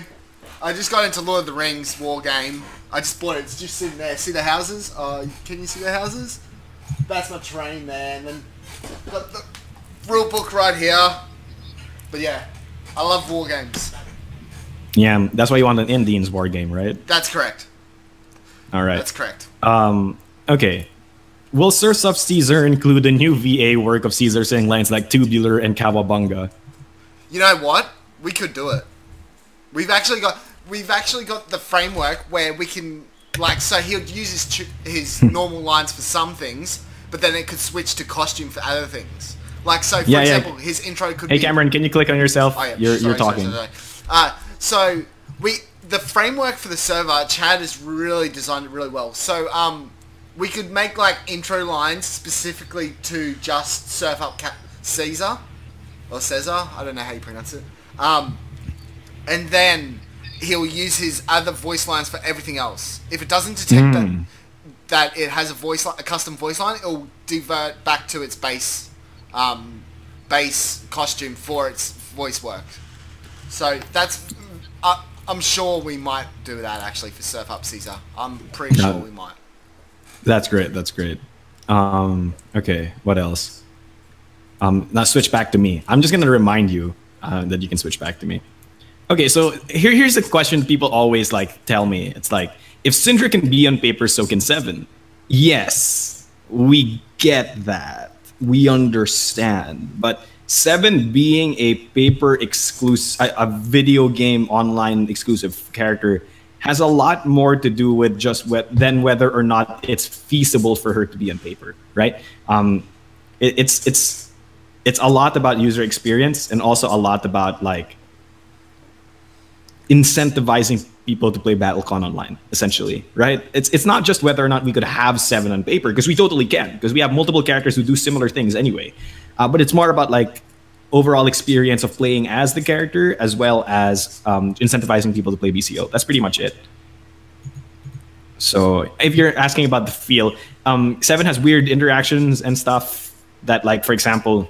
I just got into Lord of the Rings war game. I just bought it. It's just sitting there. See the houses? Can you see the houses? That's my terrain, man. And got the rule book right here. But yeah, I love war games. Yeah, that's why you want an Indians war game, right? That's correct. All right. That's correct. Okay. Will Source of Caesar include a new VA work of Caesar saying lines like tubular and cowabunga? You know what? We could do it. We've actually got the framework where we can so he'll use his normal lines for some things, but then it could switch to costume for other things. Like so, for example, his intro could be. Hey Cameron, can you click on yourself? Oh, yeah. You're talking. Sorry. The framework for the server, Chad has really designed it really well. So we could make like intro lines specifically to just surf up Caesar or Caesar. I don't know how you pronounce it. And then he'll use his other voice lines for everything else. If it doesn't detect that it has a custom voice line, it'll divert back to its base base costume for its voice work. So that's, I'm sure we might do that actually for Surf Up Caesar. I'm pretty sure we might. That's great. That's great. Okay, what else? Now switch back to me. I'm just gonna remind you that you can switch back to me. Okay, so here's a question people always like tell me. It's like, if Syndra can be on paper, so can Seven. Yes, we get that. We understand. But Seven being a paper exclusive, a video game online exclusive character has a lot more to do with just than whether or not it's feasible for her to be on paper, right? It's a lot about user experience and also a lot about like incentivizing people to play BattleCON Online, essentially, right? It's not just whether or not we could have Seven on paper, because we totally can, because we have multiple characters who do similar things anyway. But it's more about like overall experience of playing as the character, as well as incentivizing people to play BCO. That's pretty much it. So if you're asking about the feel, Seven has weird interactions and stuff that, like, for example,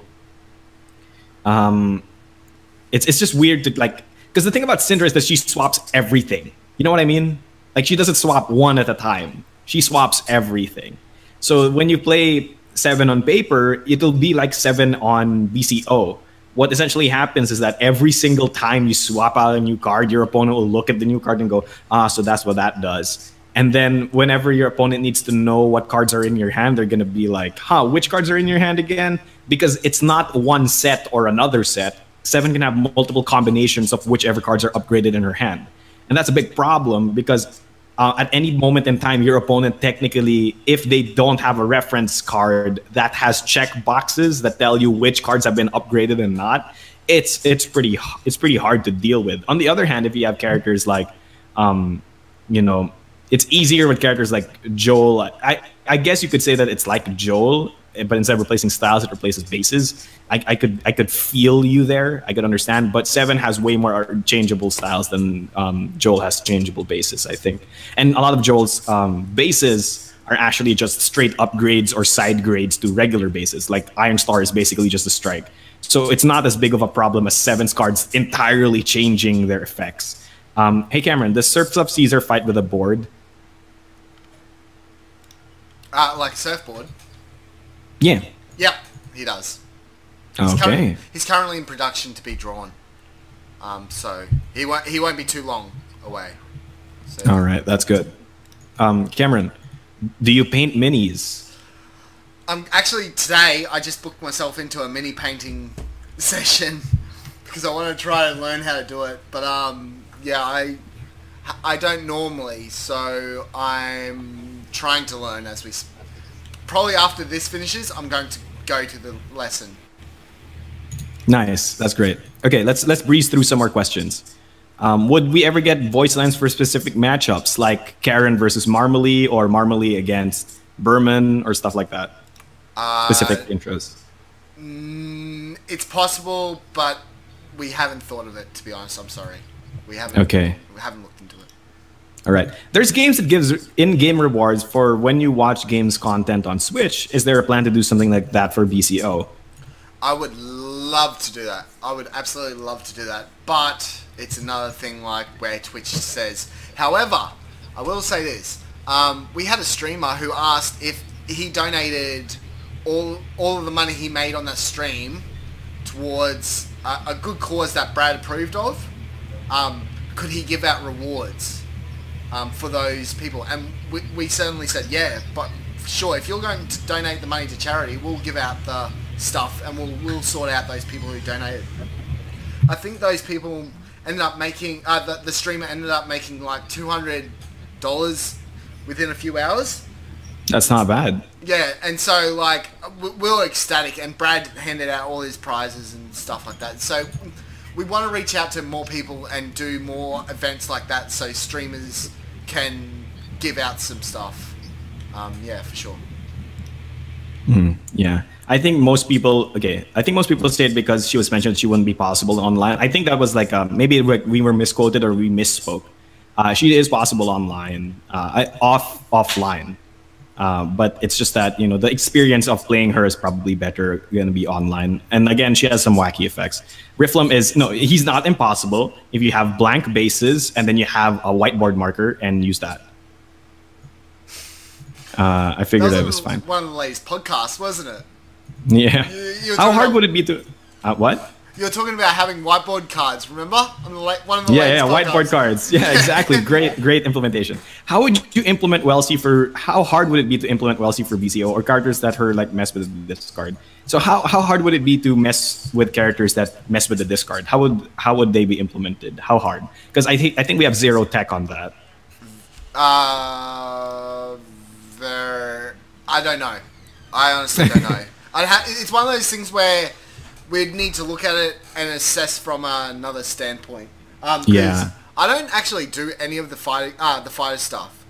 it's just weird to like, because the thing about Syndra is that she swaps everything. You know what I mean? Like, she doesn't swap one at a time. She swaps everything. So when you play Seven on paper, it'll be like Seven on BCO. What essentially happens is that every single time you swap out a new card, your opponent will look at the new card and go, so that's what that does. And then whenever your opponent needs to know what cards are in your hand, they're going to be like, which cards are in your hand again? Because it's not one set or another set. Seven can have multiple combinations of whichever cards are upgraded in her hand. And that's a big problem, because at any moment in time, your opponent technically, if they don't have a reference card that has check boxes that tell you which cards have been upgraded and not, it's pretty hard to deal with. On the other hand, if you have characters like, you know, it's easier with characters like Joel. I guess you could say that it's like Joel, but instead of replacing styles, it replaces bases. I could feel you there. I could understand. But Seven has way more changeable styles than Joel has changeable bases, I think. And a lot of Joel's bases are actually just straight upgrades or side grades to regular bases. Like Iron Star is basically just a strike. So it's not as big of a problem as Seven's cards entirely changing their effects. Hey Cameron, does Surf's Up Caesar fight with a board? Like a surfboard? Yeah. Yep, he does. He's currently in production to be drawn. So he won't be too long away. So. All right, that's good. Cameron, do you paint minis? Actually, today I just booked myself into a mini painting session because I want to try and learn how to do it. But yeah, I don't normally, so I'm trying to learn as we. Probably after this finishes, I'm going to go to the lesson. Nice, that's great. Okay, let's breeze through some more questions. Would we ever get voice lines for specific matchups, like Karen versus Marmalee or Marmalee against Berman or stuff like that? Specific intros. It's possible, but we haven't thought of it. To be honest, I'm sorry. We haven't. Okay. We haven't looked into it. All right. There's games that gives in-game rewards for when you watch games content on Switch. Is there a plan to do something like that for BCO? I would love to do that. I would absolutely love to do that. But it's another thing like where Twitch says. However, I will say this. We had a streamer who asked if he donated all of the money he made on that stream towards a good cause that Brad approved of. Could he give out rewards? For those people, and we certainly said yeah, but sure, if you're going to donate the money to charity, we'll give out the stuff and we'll sort out those people who donated. I think those people ended up making the streamer ended up making like $200 within a few hours. That's not bad. Yeah, and so like we were ecstatic, and Brad handed out all his prizes and stuff like that. So we want to reach out to more people and do more events like that, so streamers can give out some stuff. Yeah, for sure. Yeah, I think most people. Okay, I think most people say it because she was mentioned she wouldn't be possible online. I think that was like maybe we were misquoted or we misspoke. She is possible online, offline. But it's just that, you know, the experience of playing her is probably better going to be online. And again, she has some wacky effects. Rifflum is, no, he's not impossible if you have blank bases and then you have a whiteboard marker and use that. I figured that was fine. One of the latest podcasts, wasn't it? Yeah. How hard would it be to... what? You were talking about having whiteboard cards, remember? On the one of the yeah, whiteboard cards. Yeah, exactly. Great implementation. How would you implement Welsi for... How hard would it be to implement Welsi for BCO or characters that her like mess with the discard? So how hard would it be to mess with characters that mess with the discard? How would they be implemented? How hard? Because I think we have zero tech on that. I don't know. I honestly don't know. It's one of those things where we'd need to look at it and assess from another standpoint. Yeah. I don't actually do any of the fighter stuff.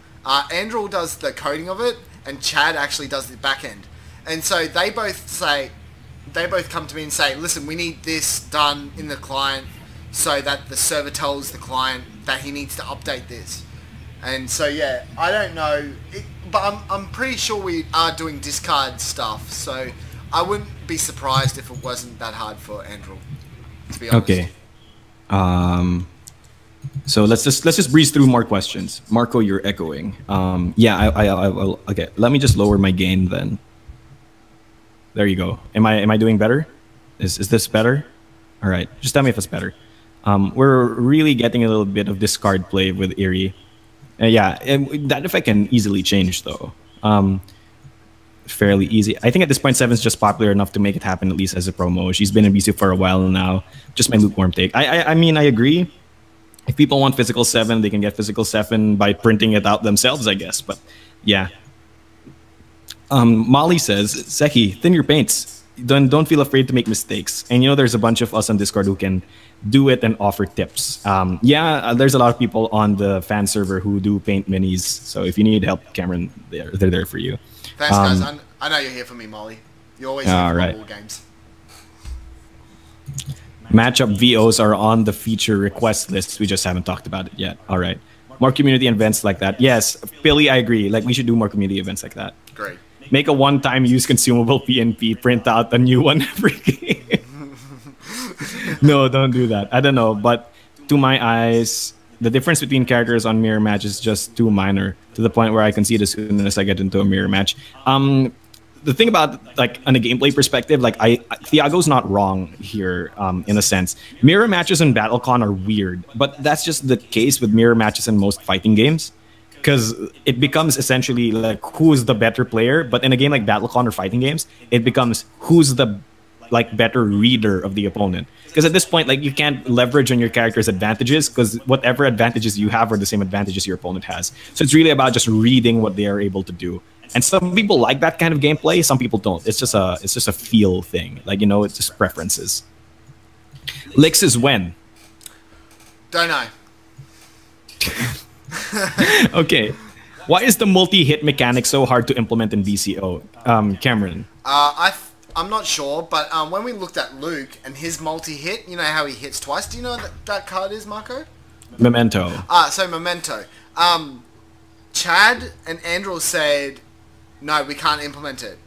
Andrew does the coding of it, and Chad actually does the back end. And so they both come to me and say, listen, we need this done in the client so that the server tells the client that he needs to update this. And so yeah, I don't know, but I'm pretty sure we are doing discard stuff. So I wouldn't be surprised if it wasn't that hard for Andrew, to be honest. Okay. So let's just breeze through more questions. Marco, you're echoing. Yeah, I will. Okay, let me just lower my gain then. There you go. Am I doing better? Is this better? All right. Just tell me if it's better. We're really getting a little bit of discard play with Eerie. Yeah, and that effect can easily change though. Fairly easy. I think at this point, Seven's just popular enough to make it happen at least as a promo. She's been in BC for a while now. Just my lukewarm take. I mean, I agree. If people want physical 7, they can get physical 7 by printing it out themselves, I guess. But yeah. Molly says, Seki, thin your paints. Don't feel afraid to make mistakes. And you know, there's a bunch of us on Discord who can do it and offer tips. Yeah, there's a lot of people on the fan server who do paint minis. So if you need help, Cameron, they're there for you. Thanks, guys. I know you're here for me, Molly. You're always here for war games. Matchup VOs are on the feature request list. We just haven't talked about it yet. All right. More community events like that. Yes, Billy, I agree. Like, we should do more community events like that. Great. Make a one-time use consumable PNP, print out a new one every game. No, don't do that. I don't know, but to my eyes, the difference between characters on mirror match is just too minor to the point where I can see it as soon as I get into a mirror match. The thing about, like, on a gameplay perspective, like, Thiago's not wrong here, in a sense. Mirror matches in BattleCon are weird, but that's just the case with mirror matches in most fighting games. Because it becomes essentially like who's the better player, but in a game like BattleCon or fighting games, it becomes who's the like better reader of the opponent. Because at this point, like, you can't leverage on your character's advantages because whatever advantages you have are the same advantages your opponent has. So it's really about just reading what they are able to do. And some people like that kind of gameplay, some people don't. It's just a feel thing. Like, you know, it's just preferences. Licks is when? Don't know. Okay. Why is the multi-hit mechanic so hard to implement in BCO? Cameron? I'm not sure, but when we looked at Luke and his multi-hit, you know how he hits twice? Do you know what that card is, Marco? Memento. So Memento. Chad and Andrew said, no, we can't implement it.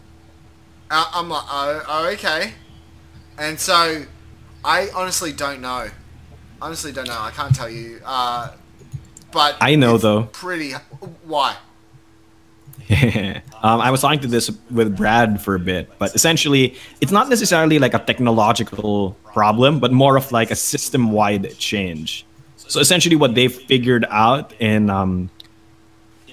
I'm like, oh, okay. And so, I honestly don't know. I can't tell you. But I know, though. Pretty. Why? I was talking to this with Brad for a bit, but essentially, it's not necessarily like a technological problem, but more of like a system-wide change. So essentially, what they've figured out in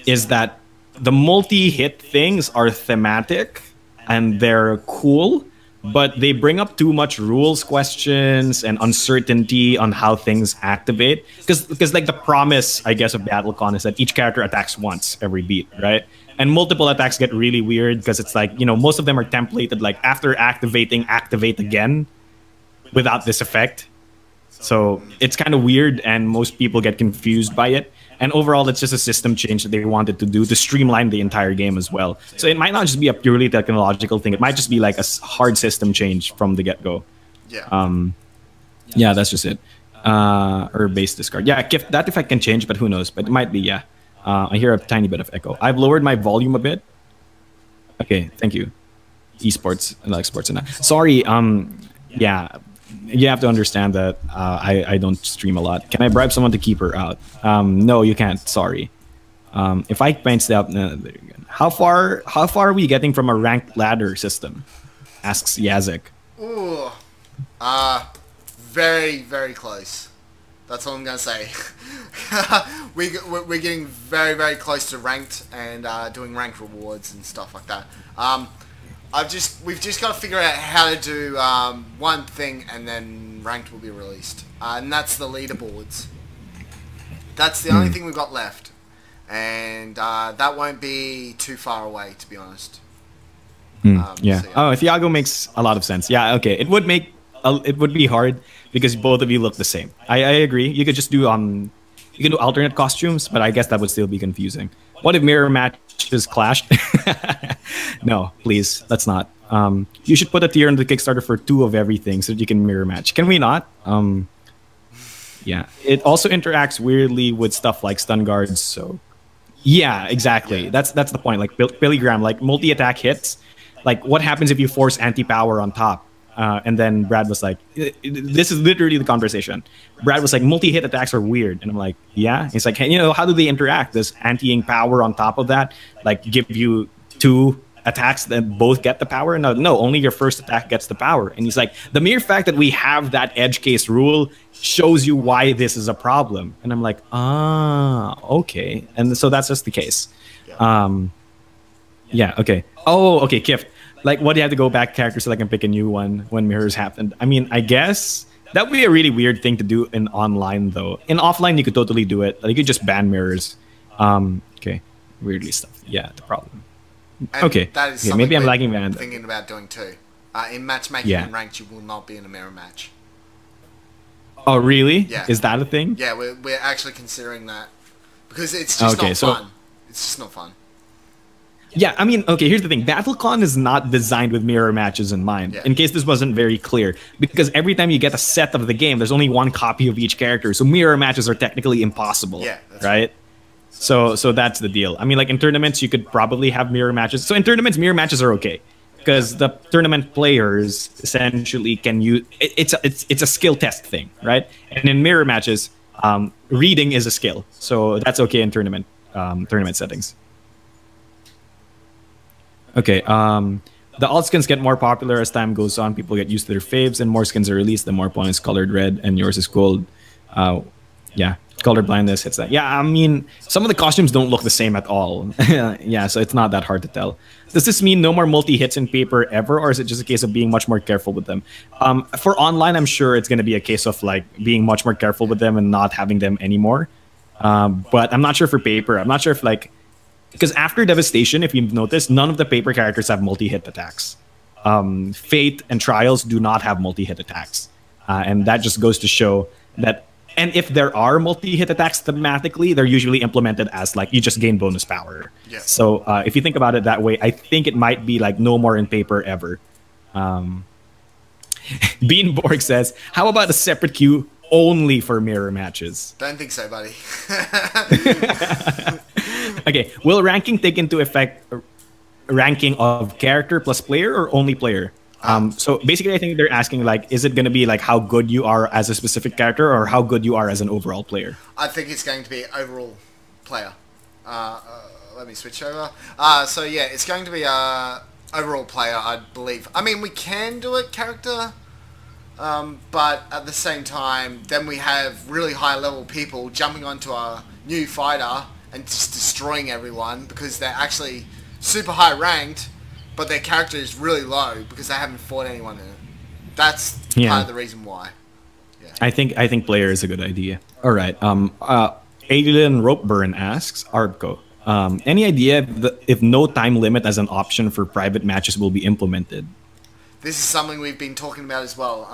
is that the multi-hit things are thematic and they're cool, but they bring up too much rules questions and uncertainty on how things activate. Because like the promise, I guess, of BattleCon is that each character attacks once every beat, right? And multiple attacks get really weird because it's like, you know, most of them are templated like after activating, activate again without this effect. So it's kind of weird and most people get confused by it. And overall, it's just a system change that they wanted to do to streamline the entire game as well. So it might not just be a purely technological thing. It might just be like a hard system change from the get-go. Yeah. Yeah, that's just it. Or base discard. Yeah, that effect can change, but who knows? But it might be, yeah. I hear a tiny bit of echo. I've lowered my volume a bit. Okay, thank you. Esports, like sports and that. Sorry, yeah, you have to understand that I don't stream a lot. Can I bribe someone to keep her out? No, you can't. Sorry. If I find step, no, there you go. How far are we getting from a ranked ladder system? Asks Yazek. Ooh, very, very close. That's all I'm gonna say. We're getting very, very close to ranked and doing ranked rewards and stuff like that. We've just got to figure out how to do one thing, and then ranked will be released, and that's the leaderboards. That's the only thing we've got left, and that won't be too far away, to be honest. Yeah. So, yeah. Oh, Thiago makes a lot of sense. Yeah. Okay. It would be hard because both of you look the same. I agree. You could just do you can do alternate costumes, but I guess that would still be confusing. What if mirror matches clashed? No, please, let's not. You should put a tier in the Kickstarter for 2 of everything so that you can mirror match. Can we not? Yeah. It also interacts weirdly with stuff like stun guards. So, yeah, exactly. That's the point. Like Billygram, like multi-attack hits. Like, what happens if you force anti-power on top? And then Brad was like, this is literally the conversation. Brad was like, multi-hit attacks are weird. And I'm like, yeah. He's like, hey, you know, how do they interact? Does anti-ing power on top of that, like, give you 2 attacks that both get the power? No, only your first attack gets the power. And he's like, the mere fact that we have that edge case rule shows you why this is a problem. And I'm like, okay. And so that's just the case. Yeah, okay. Oh, okay, Kift. Like, what do you have to go back characters so I can pick a new one when mirrors happened? I mean, I guess that would be a really weird thing to do in online, though. In offline, you could totally do it. Like, you could just ban mirrors. Okay, weirdly stuff. Yeah, the problem. And okay, that is maybe I'm lagging behind. Thinking about doing too. In matchmaking and ranked, you will not be in a mirror match. Oh, really? Yeah. Is that a thing? Yeah, we're actually considering that because it's just not fun. It's just not fun. Yeah, I mean, okay, here's the thing. BattleCon is not designed with mirror matches in mind, in case this wasn't very clear. Because every time you get a set of the game, there's only 1 copy of each character. So mirror matches are technically impossible. Yeah, that's right? So that's the deal. I mean, like in tournaments, you could probably have mirror matches. So in tournaments, mirror matches are okay. Because the tournament players essentially can use... It's a skill test thing, right? And in mirror matches, reading is a skill. So that's okay in tournament settings. Okay, the alt skins get more popular as time goes on. People get used to their faves, and more skins are released. The more opponents colored red, and yours is gold. Yeah, color blindness hits that. Yeah, I mean, some of the costumes don't look the same at all. Yeah, so it's not that hard to tell. Does this mean no more multi-hits in paper ever, or is it just a case of being much more careful with them? For online, I'm sure it's going to be a case of like being much more careful with them and not having them anymore. But I'm not sure for paper. I'm not sure if like... Because after Devastation, if you've noticed, none of the paper characters have multi-hit attacks. Fate and Trials do not have multi-hit attacks. And that just goes to show that... And if there are multi-hit attacks thematically, they're usually implemented as, like, you just gain bonus power. Yeah. So if you think about it that way, I think it might be, like, no more in paper ever. Beanborg says, how about a separate queue only for mirror matches? Don't think so, buddy. Okay, will ranking take into effect ranking of character plus player or only player? So basically, I think they're asking, like, is it going to be like how good you are as a specific character or how good you are as an overall player? I think it's going to be overall player. Let me switch over. So yeah, it's going to be overall player, I believe. I mean, we can do it character, but at the same time, then we have really high level people jumping onto a new fighter and just destroying everyone because they're actually super high ranked, but their character is really low because they haven't fought anyone in it. That's part of the reason why. Yeah. I think player is a good idea. All right. Alien Ropeburn asks, Arbco, any idea if no time limit as an option for private matches will be implemented? This is something we've been talking about as well.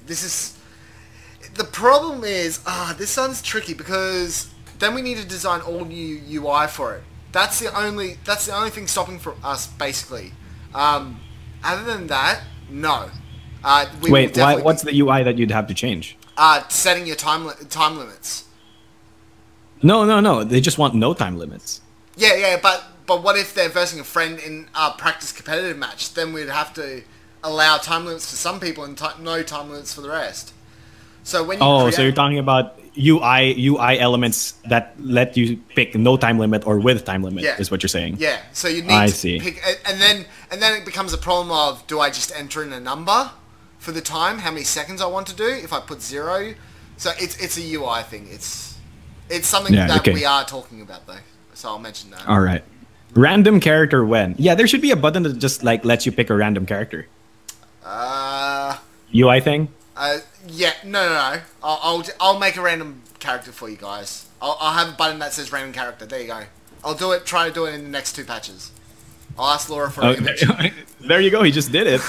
The problem is, this sounds tricky because then we need to design all new UI for it. That's the only thing stopping for us, basically. Other than that, no. Wait, what's the UI that you'd have to change? Setting your time limits. No. They just want no time limits. Yeah, but but what if they're versing a friend in a practice competitive match? Then we'd have to allow time limits for some people and no time limits for the rest. So when you so you're talking about UI elements that let you pick no time limit or with time limit is what you're saying. Yeah. So you need to pick, and then it becomes a problem of, do I just enter in a number for the time, how many seconds I want to do? If I put 0, so it's a UI thing. It's something that we are talking about though. So I'll mention that. All right. Random character when? Yeah, there should be a button that just like lets you pick a random character. UI thing? Yeah, no. I'll make a random character for you guys. I'll have a button that says random character. There you go. I'll do it. Try to do it in the next 2 patches. I'll ask Laura for an image. There you go. He just did it.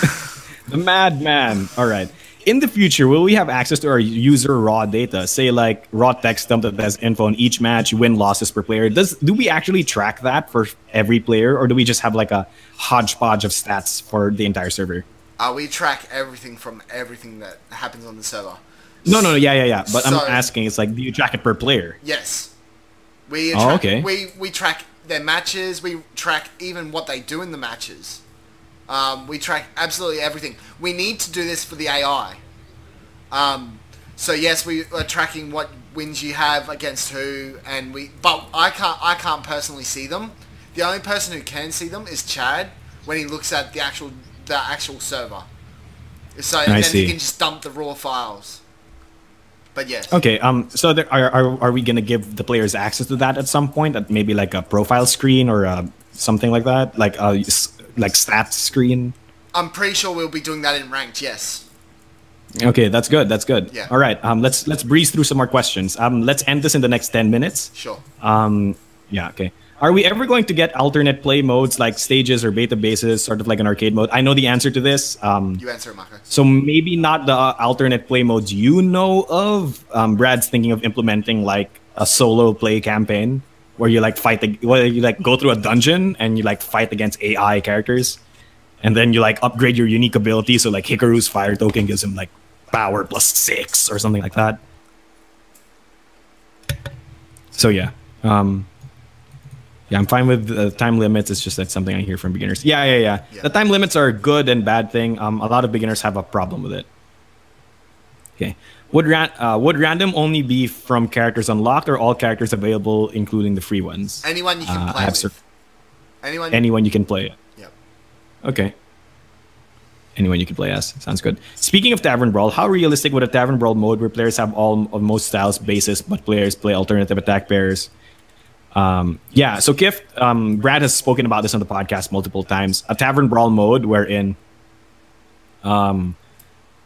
The madman. All right. In the future, will we have access to our user raw data? Say like raw text dump that has info on each match, win losses per player. Do we actually track that for every player, or do we just have like a hodgepodge of stats for the entire server? We track everything from everything that happens on the server. No, yeah. But so, I'm asking, it's like, do you track it per player? Yes. We track their matches. We track even what they do in the matches. We track absolutely everything. We need to do this for the AI. So yes, we are tracking what wins you have against who, but I can't personally see them. The only person who can see them is Chad when he looks at the actual server. So and then he can just dump the raw files. But yes. Okay. So are we gonna give the players access to that at some point? At maybe like a profile screen or something like that, like stats screen? I'm pretty sure we'll be doing that in ranked. Yes. Okay, that's good. That's good. Yeah. All right. Let's breeze through some more questions. Let's end this in the next 10 minutes. Sure. Yeah. Okay. Are we ever going to get alternate play modes like stages or beta bases, sort of like an arcade mode? I know the answer to this. You answer it, Marco. So maybe not the alternate play modes you know of. Brad's thinking of implementing like a solo play campaign where you like go through a dungeon and you like fight against AI characters, and then you like upgrade your unique ability. So like Hikaru's fire token gives him like power +6 or something like that. So yeah. Yeah, I'm fine with time limits. It's just that's something I hear from beginners. Yeah. The time limits are a good and bad thing. A lot of beginners have a problem with it. Okay. Would random only be from characters unlocked or all characters available, including the free ones? Anyone you can play with. Anyone you can play. Yep. Okay. Anyone you can play as. Sounds good. Speaking of Tavern Brawl, how realistic would a Tavern Brawl mode where players have all of most styles basis, but players play alternative attack pairs? Yeah, so Kif, Brad has spoken about this on the podcast multiple times. A Tavern Brawl mode wherein, what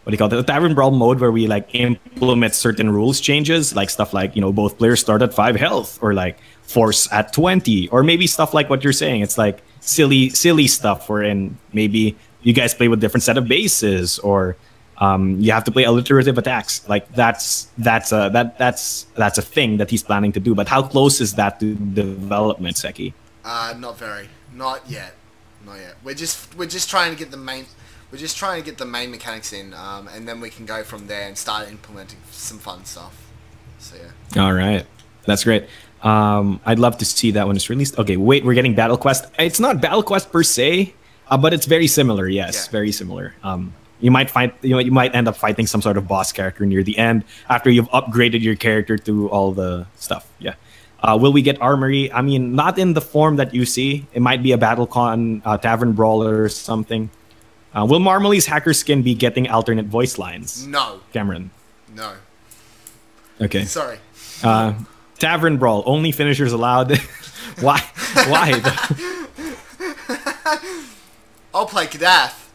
do you call it? A Tavern Brawl mode where we like implement certain rules changes, like stuff like, both players start at 5 health, or like force at 20, or maybe stuff like what you're saying. It's like silly stuff wherein maybe you guys play with different set of bases, or you have to play alliterative attacks. Like that's a thing that he's planning to do. But how close is that to development, Seki? Not very. Not yet. We're just trying to get the main. We're just trying to get the main mechanics in, and then we can go from there and start implementing some fun stuff. So yeah. All right, that's great. I'd love to see that when it's released. Okay, wait, we're getting Battle Quest. It's not Battle Quest per se, but it's very similar. Yes, yeah. Very similar. You might end up fighting some sort of boss character near the end after you've upgraded your character to all the stuff. Yeah. Will we get Armory? I mean, not in the form that you see. It might be a BattleCon Tavern Brawler or something. Will Marmaley's hacker skin be getting alternate voice lines? No. Cameron? No. Okay. Sorry. Tavern Brawl, only finishers allowed. Why? I'll play Kadath.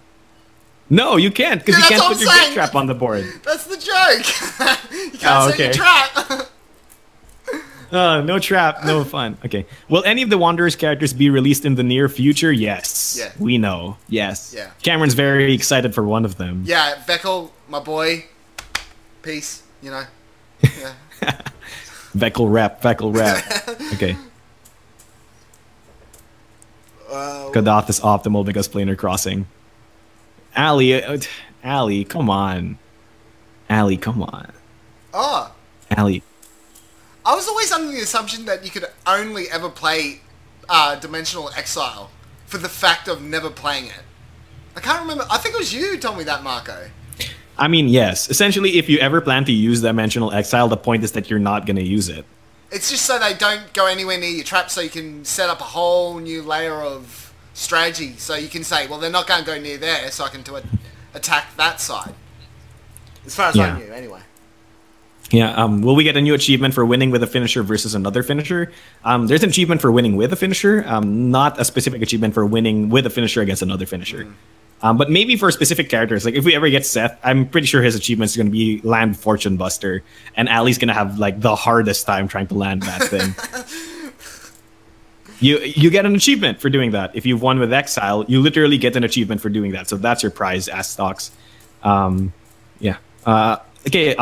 No, you can't, because you can't put your gift trap on the board. That's the joke. You can't set your trap. No trap, no fun. Okay. Will any of the Wanderers characters be released in the near future? Yes. Yeah. We know. Yes. Yeah. Cameron's very excited for one of them. Yeah, Veckel, my boy. Peace, Yeah. Veckel rap. Okay. Kadath is optimal because planar crossing. Allie, come on. Oh. Allie. I was always under the assumption that you could only ever play Dimensional Exile for the fact of never playing it. I can't remember. I think it was you who told me that, Marco. I mean, yes. Essentially, if you ever plan to use Dimensional Exile, the point is that you're not going to use it. It's just so they don't go anywhere near your trap, so you can set up a whole new layer of strategy. So you can say, well, they're not going to go near there, so I can attack that side. As far as I knew, anyway. Yeah, will we get a new achievement for winning with a finisher versus another finisher? There's an achievement for winning with a finisher, not a specific achievement for winning with a finisher against another finisher. But maybe for specific characters, like if we ever get Seth, I'm pretty sure his achievement is going to be land Fortune Buster, and Ali's going to have like the hardest time trying to land that thing. You get an achievement for doing that. If you've won with Exile, you literally get an achievement for doing that. So that's your prize, Astox. Yeah. Okay.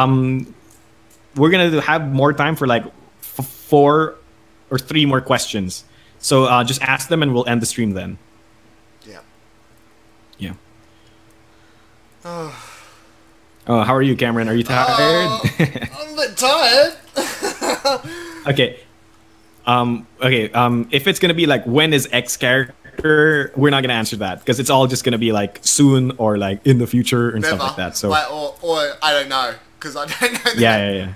We're gonna have more time for like 4 or 3 more questions. So just ask them, and we'll end the stream then. Yeah. Yeah. Oh, how are you, Cameron? Are you tired? I'm a bit tired. Okay. If it's gonna be like when is X character, we're not gonna answer that because it's all just gonna be like soon or like in the future and stuff like that. So or I don't know because I don't know. That. Yeah.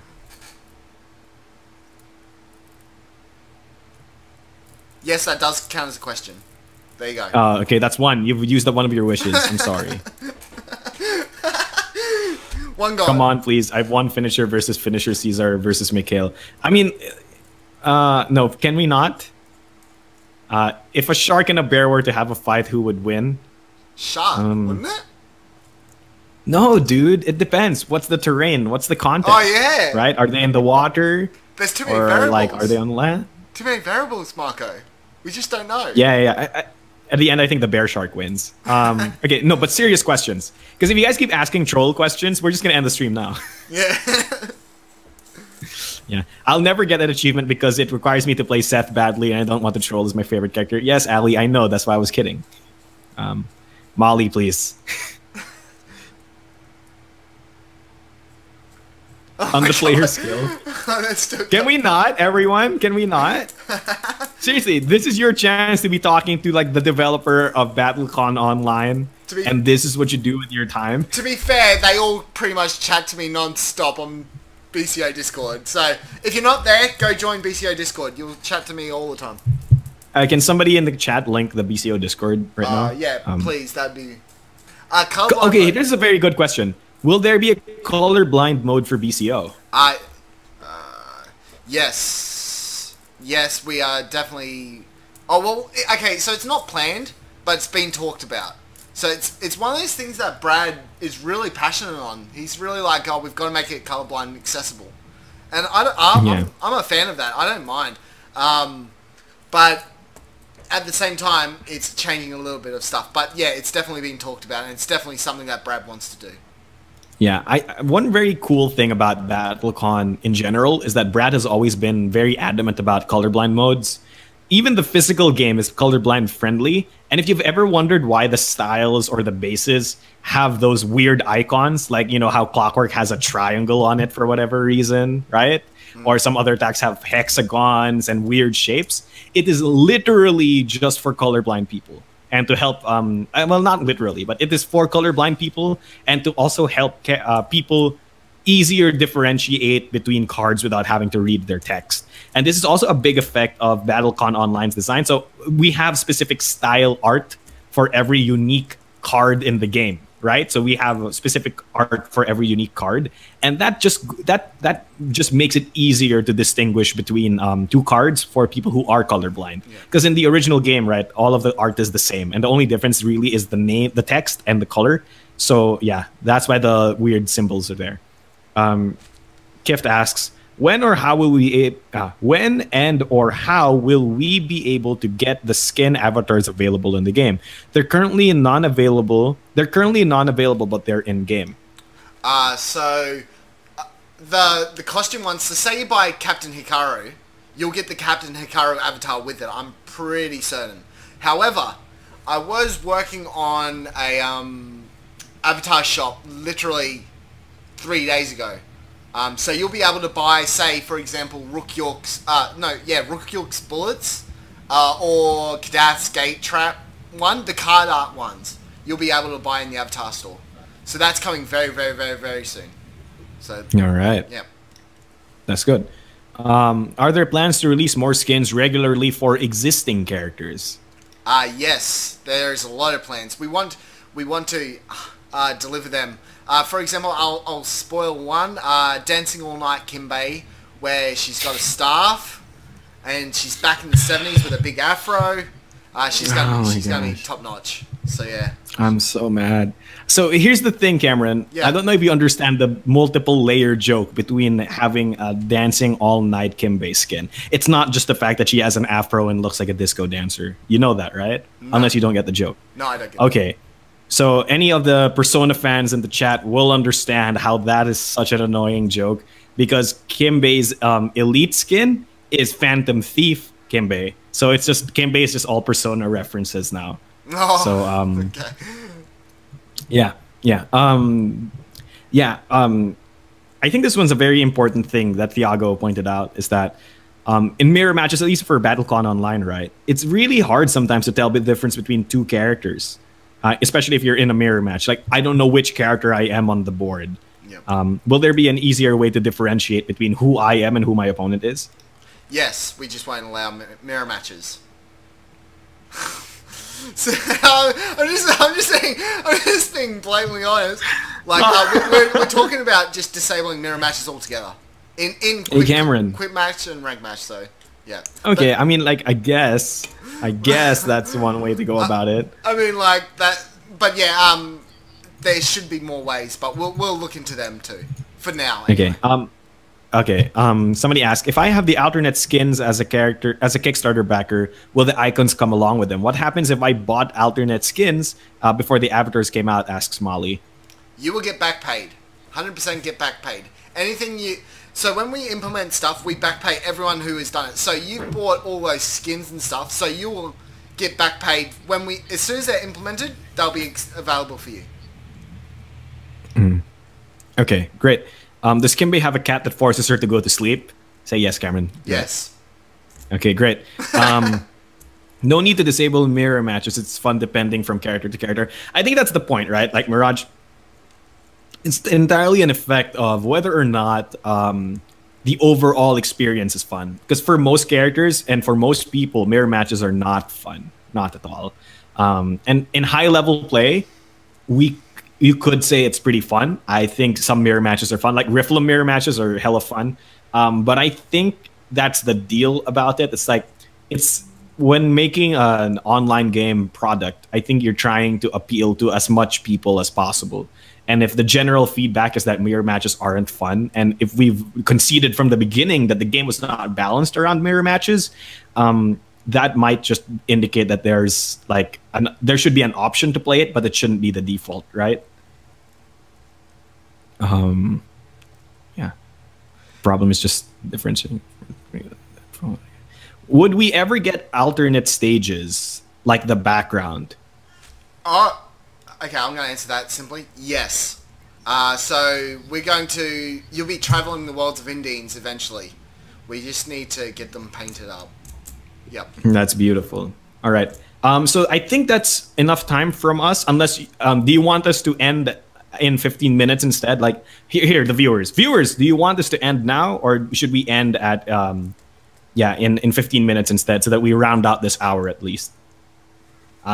Yes, that does count as a question. There you go. Okay, that's one. You've used up one of your wishes. I'm sorry. One goal. Come on, please. I've won finisher versus finisher Caesar versus Mikhail. I mean, no, can we not? If a shark and a bear were to have a fight, who would win? Shark, wouldn't it? No, dude. It depends. What's the terrain? What's the context? Oh, yeah. Right? Are they in the water? There's too many variables. Like, are they on land? Too many variables, Marco. We just don't know. Yeah. At the end, I think the bear shark wins. Okay, no, but serious questions. Because if you guys keep asking troll questions, we're just going to end the stream now. Yeah. Yeah. I'll never get that achievement because it requires me to play Seth badly, and I don't want the troll as my favorite character. Yes, Ali, I know. That's why I was kidding. Molly, please. On the player skill. Can we not, everyone? Can we not? Seriously, this is your chance to be talking to like the developer of BattleCon Online, and this is what you do with your time. To be fair, they all pretty much chat to me non-stop on BCO Discord. So if you're not there, go join BCO Discord. You'll chat to me all the time. Can somebody in the chat link the BCO Discord right now? Yeah, please. That'd be... okay, here's a very good question. Will there be a colorblind mode for BCO? Yes. Yes, we are definitely... Oh, well, okay, so it's not planned, but it's been talked about. So it's one of those things that Brad is really passionate on. He's really like, oh, we've got to make it colorblind accessible. And I'm a fan of that. I don't mind. But at the same time, it's changing a little bit of stuff. But yeah, it's definitely being talked about, and it's definitely something that Brad wants to do. Yeah, one very cool thing about BattleCon in general is that Brad has always been very adamant about colorblind modes. Even the physical game is colorblind friendly. And if you've ever wondered why the styles or the bases have those weird icons, like, you know, how Clockwork has a triangle on it for whatever reason, right? Or some other attacks have hexagons and weird shapes. It is literally just for colorblind people. And to help, well, not literally, but it is for colorblind people, and to also help people easier differentiate between cards without having to read their text. And this is also a big effect of BattleCon Online's design. So we have specific style art for every unique card in the game, right? So we have a specific art for every unique card, and that just makes it easier to distinguish between two cards for people who are colorblind. Because in the original game, right, all of the art is the same, and the only difference really is the name, the text, and the color. So yeah, that's why the weird symbols are there. Kift asks, when and or how will we be able to get the skin avatars available in the game? They're currently non-available. They're currently non-available, but they're in game. So the costume ones. So say you buy Captain Hikaru, you'll get the Captain Hikaru avatar with it. I'm pretty certain. However, I was working on a avatar shop literally 3 days ago. So you'll be able to buy, say, for example, Rook York's bullets or Kadath's Gate Trap one, the card art ones, you'll be able to buy in the Avatar store. So that's coming very, very, very, very soon. So all right, yeah, that's good. Are there plans to release more skins regularly for existing characters? Yes, there's a lot of plans. We want to deliver them. For example, I'll spoil one. Dancing All Night Kimbei, where she's got a staff, and she's back in the 70s with a big afro. She's gonna be top notch. So yeah. I'm so mad. So here's the thing, Cameron. Yeah. I don't know if you understand the multiple layer joke between having a Dancing All Night Kimbei skin. It's not just the fact that she has an afro and looks like a disco dancer. You know that, right? No. Unless you don't get the joke. No, I don't get it. Okay. So any of the Persona fans in the chat will understand how that is such an annoying joke, because Kimbei's elite skin is Phantom Thief Kimbei. So it's just Kimbei is just all Persona references now. Oh, So okay. I think this one's a very important thing that Thiago pointed out, is that in mirror matches, at least for BattleCON Online, right, it's really hard sometimes to tell the difference between two characters, especially if you're in a mirror match. Like, I don't know which character I am on the board. Yep. Will there be an easier way to differentiate between who I am and who my opponent is? Yes, we just won't allow mirror matches. So, I'm just being blatantly honest. Like, we're talking about just disabling mirror matches altogether. In quick match and rank match, so yeah. Okay, I mean, like, I guess that's one way to go about it. I mean, like that, but yeah, there should be more ways, but we'll look into them too. For now. Anyway. Okay. Somebody asked, if I have the alternate skins as a Kickstarter backer, will the icons come along with them? What happens if I bought alternate skins before the avatars came out? Asks Molly. You will get back paid. 100% get back paid. Anything you. So when we implement stuff, we back pay everyone who has done it. So you bought all those skins and stuff, so you will get back paid when as soon as they're implemented, they'll be available for you. Okay, great. Does Kimbei have a cat that forces her to go to sleep? Say yes, Cameron. Yes. Okay, great. No need to disable mirror matches. It's fun depending from character to character. I think that's the point, right? Like Mirage, it's entirely an effect of whether or not the overall experience is fun. Because for most characters and for most people, mirror matches are not fun. Not at all. And in high-level play, you could say it's pretty fun. I think some mirror matches are fun. Like Rifflum mirror matches are hella fun. But I think that's the deal about it. It's like, when making an online game product, I think you're trying to appeal to as much people as possible. And if the general feedback is that mirror matches aren't fun, and if we've conceded from the beginning that the game was not balanced around mirror matches, that might just indicate that there's like there should be an option to play it, but it shouldn't be the default, right? Yeah. Problem is just differentiating. Would we ever get alternate stages like the background? Okay, I'm going to answer that simply. Yes. So you'll be traveling the worlds of Indians eventually. We just need to get them painted up. Yep. That's beautiful. All right. So I think that's enough time from us. Unless, do you want us to end in 15 minutes instead? Like, here, the viewers. Viewers, do you want us to end now, or should we end at, in 15 minutes instead, so that we round out this hour at least?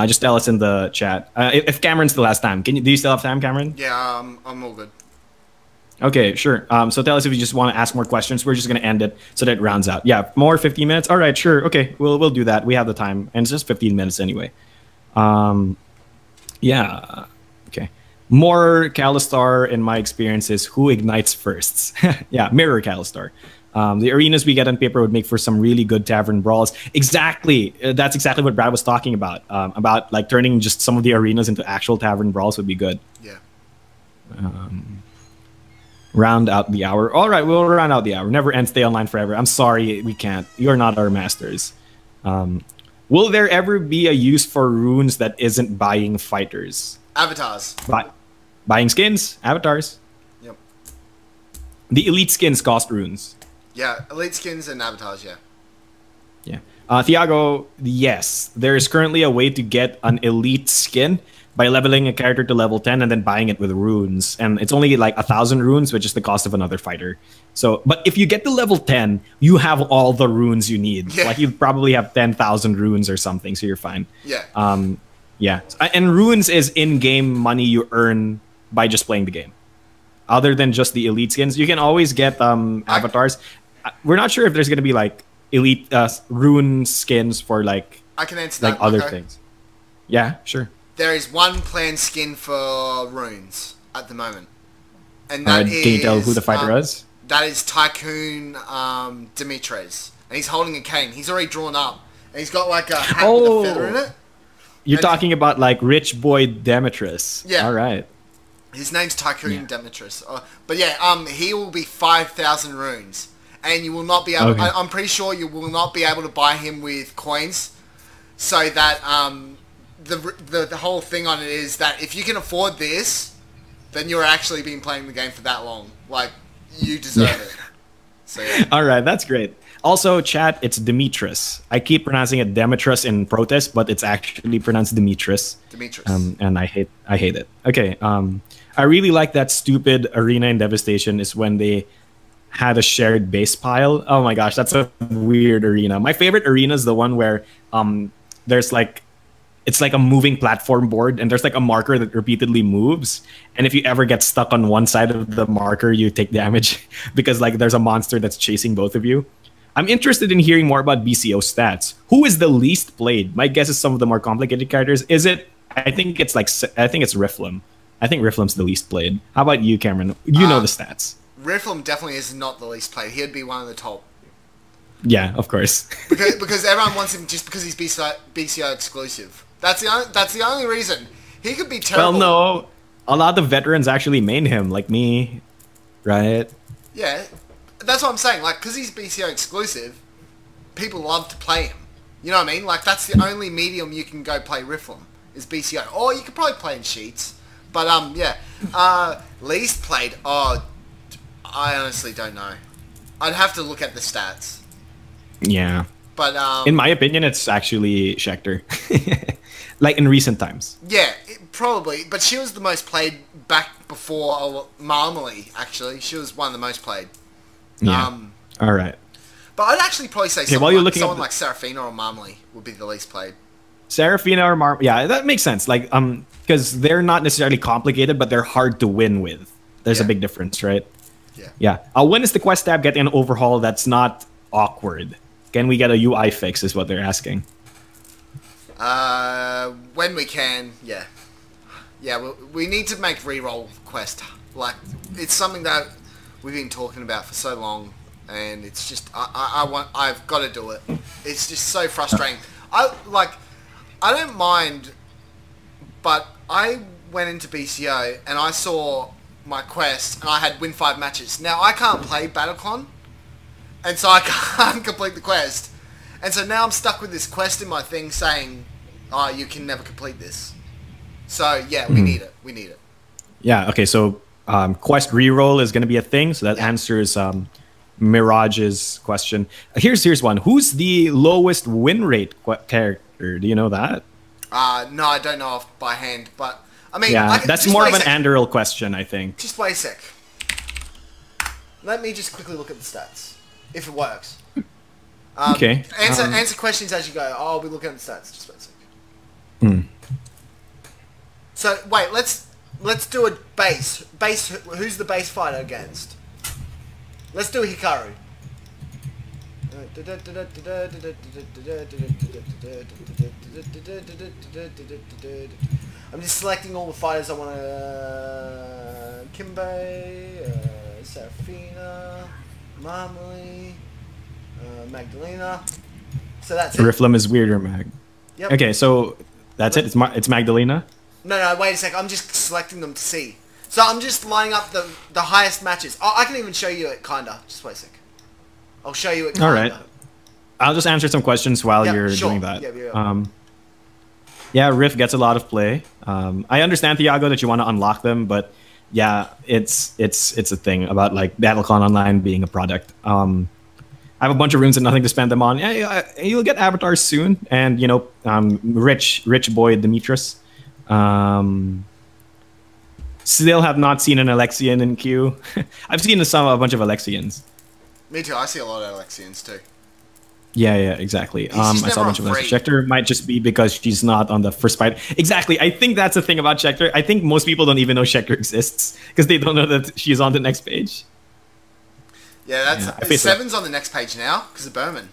Just tell us in the chat. If Cameron still has time, do you still have time, Cameron? Yeah, I'm all good. Okay, sure. So tell us if you just want to ask more questions. We're just going to end it so that it rounds out. Yeah, more 15 minutes. All right, sure. Okay, we'll do that. We have the time, and it's just 15 minutes anyway. Yeah. Okay. More Calistar, in my experience, is who ignites first. Yeah, mirror Calistar. The arenas we get on paper would make for some really good tavern brawls. Exactly. That's exactly what Brad was talking about. About like turning just some of the arenas into actual tavern brawls would be good. Yeah. Round out the hour. All right, we'll round out the hour. Never end, stay online forever. I'm sorry, we can't. You're not our masters. Will there ever be a use for runes that isn't buying fighters? Avatars. Buying skins? Avatars? Yep. The elite skins cost runes. Yeah, elite skins and avatars, yeah. Yeah. Thiago, yes, there is currently a way to get an elite skin by leveling a character to level 10 and then buying it with runes. And it's only like 1,000 runes, which is the cost of another fighter. So, but if you get to level 10, you have all the runes you need. Yeah. Like you probably have 10,000 runes or something, so you're fine. Yeah. Yeah. And runes is in-game money you earn by just playing the game. Other than just the elite skins, you can always get avatars. We're not sure if there's going to be like elite rune skins for like I can answer that. other things. Yeah, sure. There is one planned skin for runes at the moment, and that is. Can you tell who the fighter is? That is Tycoon Dimitres, and he's holding a cane. He's already drawn up, and he's got like a hat with a feather in it. You're talking about like Rich Boy Demetrius. Yeah. All right. His name's Tycoon Demetrius. But yeah, he will be 5,000 runes. And you will not be able... Okay. I'm pretty sure you will not be able to buy him with coins. So that the whole thing on it is that if you can afford this, then you're actually been playing the game for that long. Like, you deserve it. So yeah. All right, that's great. Also, chat, it's Demetrius. I keep pronouncing it Demetrius in protest, but it's actually pronounced Demetrius. Demetrius. And I hate it. Okay. I really like that stupid arena in Devastation is when they had a shared base pile. Oh my gosh, that's a weird arena. My favorite arena is the one where there's like it's like a moving platform board and there's like a marker that repeatedly moves, and if you ever get stuck on one side of the marker you take damage because like there's a monster that's chasing both of you. I'm interested in hearing more about BCO stats. Who is the least played? My guess is some of the more complicated characters. Is it? I think it's Riflum. I think Riflum's the least played. How about you, Cameron? You know the stats. Riflum definitely is not the least played. He'd be one of the top. Yeah, of course. because everyone wants him just because he's BCO exclusive. That's the only reason. He could be terrible. Well, no. A lot of veterans actually main him, like me, right? Yeah. That's what I'm saying. Like, because he's BCO exclusive, people love to play him. You know what I mean? Like, that's the only medium you can go play Riflum, is BCO. Or you could probably play in Sheets. But, yeah. Least played, I honestly don't know. I'd have to look at the stats. Yeah. But, in my opinion, it's actually Schecter. Like, in recent times. Yeah, probably. But she was the most played back before Marmaley, actually. She was one of the most played. Yeah. All right. But I'd actually probably say someone like Seraphina or Marmaley would be the least played. Seraphina or Marmaley, yeah, that makes sense. Like, because they're not necessarily complicated, but they're hard to win with. There's a big difference, right? Yeah. Yeah. When is the quest tab getting an overhaul that's not awkward? Can we get a UI fix? Is what they're asking. When we can, yeah. Yeah, we need to make reroll quest. Like, it's something that we've been talking about for so long, and it's just I've got to do it. It's just so frustrating. I don't mind, but I went into BCO and I saw my quest and I had win 5 matches. Now I can't play BattleCon, and so I can't complete the quest, and so now I'm stuck with this quest in my thing saying, "Oh, you can never complete this." So yeah, we need it. We need it. Yeah. Okay. So. Quest reroll is going to be a thing, so that answers Mirage's question. Here's one. Who's the lowest win rate character? Do you know that? No, I don't know off by hand, but I mean, yeah, that's more of an Anderl question, I think. Just wait a sec. Let me just quickly look at the stats, if it works. Okay. Answer questions as you go. I'll be looking at the stats. Just wait a sec. So wait, Let's do a base. Who's the base fighter against? Let's do Hikaru. I'm just selecting all the fighters I want to... Kimbe, Seraphina, Marmaley, Magdalena. So that's it. Riflum is weirder, Mag. Yep. Okay, so that's it? It's Magdalena? No, wait a sec. I'm just selecting them to see. So I'm just lining up the highest matches. Oh, I can even show you it, kinda. Just wait a sec. I'll show you it, kinda. All right. I'll just answer some questions while you're doing that. Yeah, Riff gets a lot of play. I understand, Thiago, that you want to unlock them, but yeah, it's a thing about like BattleCon Online being a product. I have a bunch of runes and nothing to spend them on. Yeah, you'll get avatars soon, and you know, rich boy Demetrius. Still have not seen an Alexian in queue. I've seen a bunch of Alexians. Me too. I see a lot of Alexians too. Yeah, exactly. I saw a bunch of Schecter might just be because she's not on the first fight. Exactly. I think that's the thing about Schecter. I think most people don't even know Schecter exists because they don't know that she's on the next page. Yeah, that's Seven's on the next page now because of Berman.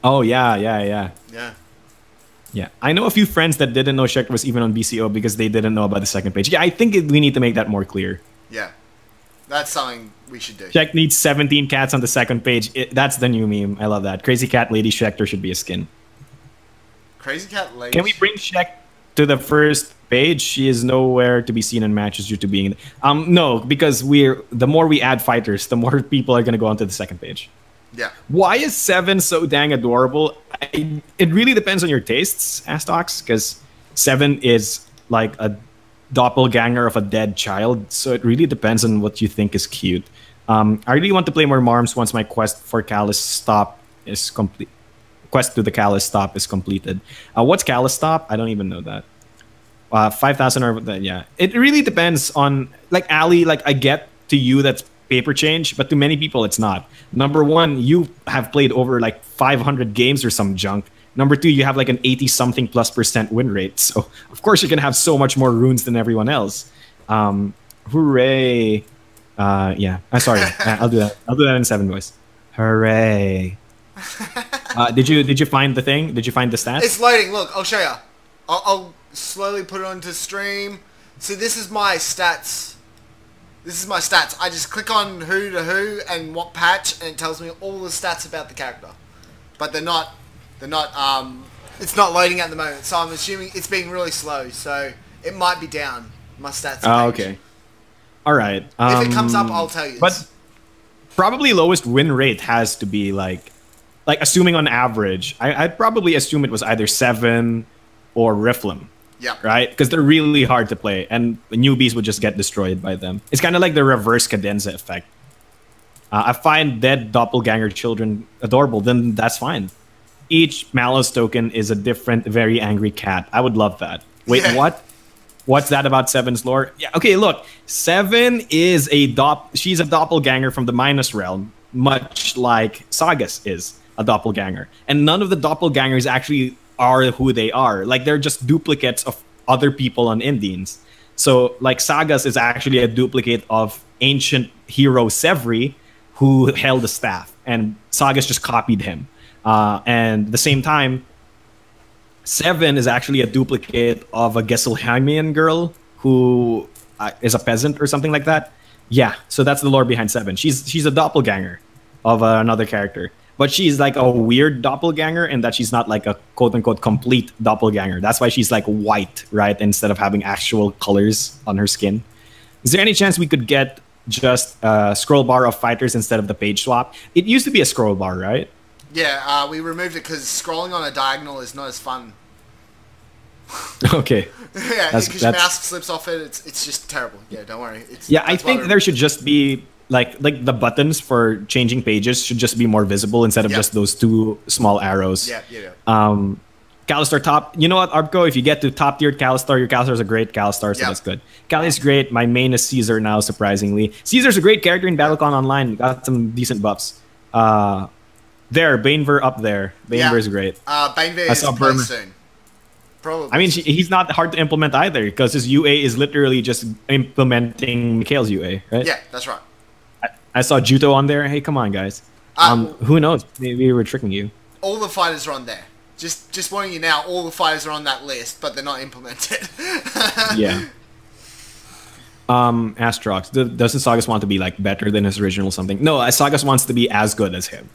Oh yeah. Yeah, I know a few friends that didn't know Schecter was even on BCO because they didn't know about the second page. Yeah, I think we need to make that more clear. Yeah, that's something we should do. Schect needs 17 cats on the second page. That's the new meme. I love that. Crazy Cat Lady Schecter should be a skin. Crazy Cat Lady. Can we bring Schect to the first page? She is nowhere to be seen in matches due to being... no, because the more we add fighters, the more people are going to go onto the second page. Yeah. Why is 7 so dang adorable? It really depends on your tastes, Astox, because 7 is like a doppelganger of a dead child, so it really depends on what you think is cute. I really want to play more Marms once my quest for Callus Stop is complete. Quest to the Callus Stop is completed. What's Callus Stop? I don't even know that. 5,000 or yeah. It really depends on, like Ali, like I get to you that's paper change, but to many people it's not. Number one, you have played over like 500 games or some junk. Number two, you have like an 80-something+% win rate. So of course you're gonna have so much more runes than everyone else. Hooray! Yeah. Sorry. I'll do that. I'll do that in 7 voice. Hooray! Did you find the thing? Did you find the stats? It's loading. Look, I'll show you. I'll slowly put it onto stream. See, this is my stats. This is my stats. I just click on who to who and what patch, and it tells me all the stats about the character. But they're not. It's not loading at the moment, so I'm assuming it's being really slow. So it might be down. My stats. Oh, okay. All right. If it comes up, I'll tell you. But probably lowest win rate has to be like assuming on average. I'd probably assume it was either 7 or Riflem. Yeah. Right? Because they're really hard to play, and newbies would just get destroyed by them. It's kind of like the reverse cadenza effect. I find dead doppelganger children adorable, then that's fine. Each Mallows token is a different, very angry cat. I would love that. Wait, yeah. What? What's that about 7's lore? Yeah, okay, look. 7 is she's a doppelganger from the Minus Realm, much like Sagas is a doppelganger. And none of the doppelgangers actually are who they are. Like, they're just duplicates of other people on Indians. So, like, Sagas is actually a duplicate of ancient hero Sevri, who held the staff. And Sagas just copied him. And at the same time, 7 is actually a duplicate of a Gesselheimian girl who is a peasant or something like that. Yeah, so that's the lore behind 7. She's a doppelganger of another character. But she's like a weird doppelganger in that she's not like a quote-unquote complete doppelganger. That's why she's like white, right? Instead of having actual colors on her skin. Is there any chance we could get just a scroll bar of fighters instead of the page swap? It used to be a scroll bar, right? Yeah, we removed it because scrolling on a diagonal is not as fun. Okay. Yeah, because your mouse slips off it. It's just terrible. Yeah, don't worry. I think there should just be like the buttons for changing pages should just be more visible instead of just those 2 small arrows. Yeah. Calistar top. You know what, Arbco? If you get to top tiered Calistar, your Calistar is a great Calistar, so that's good. Cali is great. My main is Caesar now, surprisingly. Caesar's a great character in BattleCon Online. Got some decent buffs. There, Banever up there. Banever is great. Banever is pretty soon. Probably. I mean, he's not hard to implement either because his UA is literally just implementing Mikhail's UA, right? Yeah, that's right. I saw Juto on there. Hey, come on, guys. Who knows? Maybe we were tricking you. All the fighters are on there. Just warning you now, all the fighters are on that list, but they're not implemented. Yeah. Astrox, doesn't Sagas want to be like better than his original something? No, Sagas wants to be as good as him.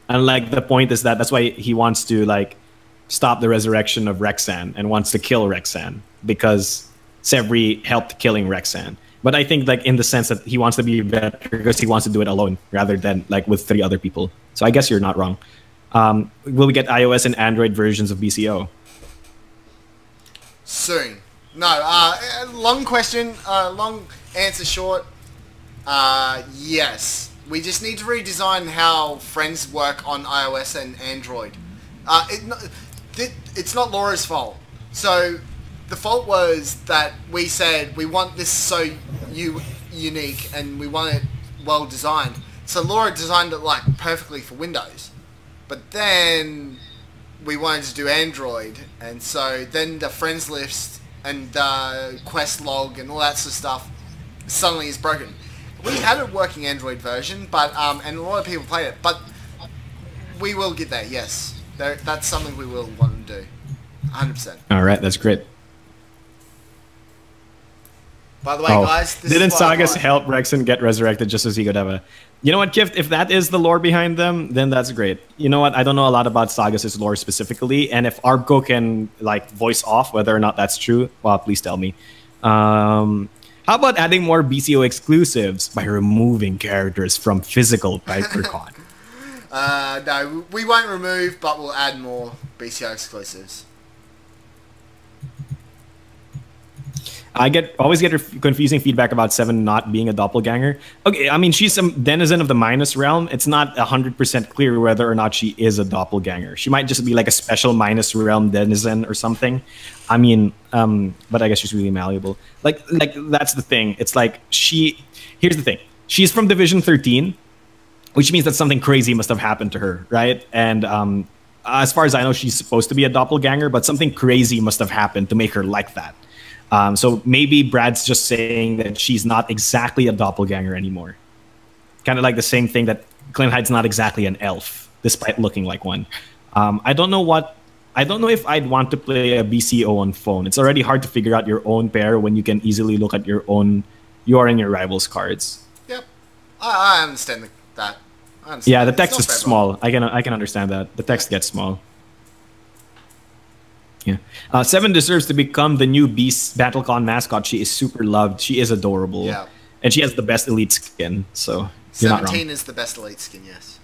And like the point is that's why he wants to like stop the resurrection of Rexxan and wants to kill Rexxan because Sevri helped killing Rexxan. But I think like in the sense that he wants to be better because he wants to do it alone rather than like with 3 other people. So I guess you're not wrong. Will we get iOS and Android versions of BCO? Soon. No. Long question. Long answer short. Yes. We just need to redesign how friends work on iOS and Android. It's not Laura's fault. So the fault was that we said we want this so unique and we want it well designed. So Laura designed it like perfectly for Windows. But then we wanted to do Android, and so then the friends list and the quest log and all that sort of stuff suddenly is broken. We had a working Android version, but and a lot of people played it, but we will get there, yes. That's something we will want to do. 100%. Alright, that's great. By the way, guys, didn't Sagas help Rexon get resurrected just as he could have a... You know what, Kift? If that is the lore behind them, then that's great. You know what? I don't know a lot about Sagas' lore specifically, and if Arbco can like voice off whether or not that's true, well, please tell me. How about adding more BCO exclusives by removing characters from physical BattleCon? No, we won't remove, but we'll add more BCO exclusives. I always get confusing feedback about Seven not being a doppelganger. Okay, I mean, she's a denizen of the minus realm. It's not 100% clear whether or not she is a doppelganger. She might just be like a special minus realm denizen or something. I mean, but I guess she's really malleable. Like that's the thing. It's like here's the thing. She's from Division 13, which means that something crazy must have happened to her, right? And as far as I know, she's supposed to be a doppelganger, but something crazy must have happened to make her like that. So maybe Brad's just saying that she's not exactly a doppelganger anymore. Kind of like the same thing that Clint Hyde's not exactly an elf, despite looking like one. I don't know if I'd want to play a BCO on phone. It's already hard to figure out your own pair when you can easily look at your and your rival's cards. Yep, I understand that. Yeah, the text is small. I can understand that. The text gets small. Yeah, Seven deserves to become the new Beast BattleCon mascot. She is super loved. She is adorable. Yeah, and she has the best elite skin. So 17 is the best elite skin. Yes.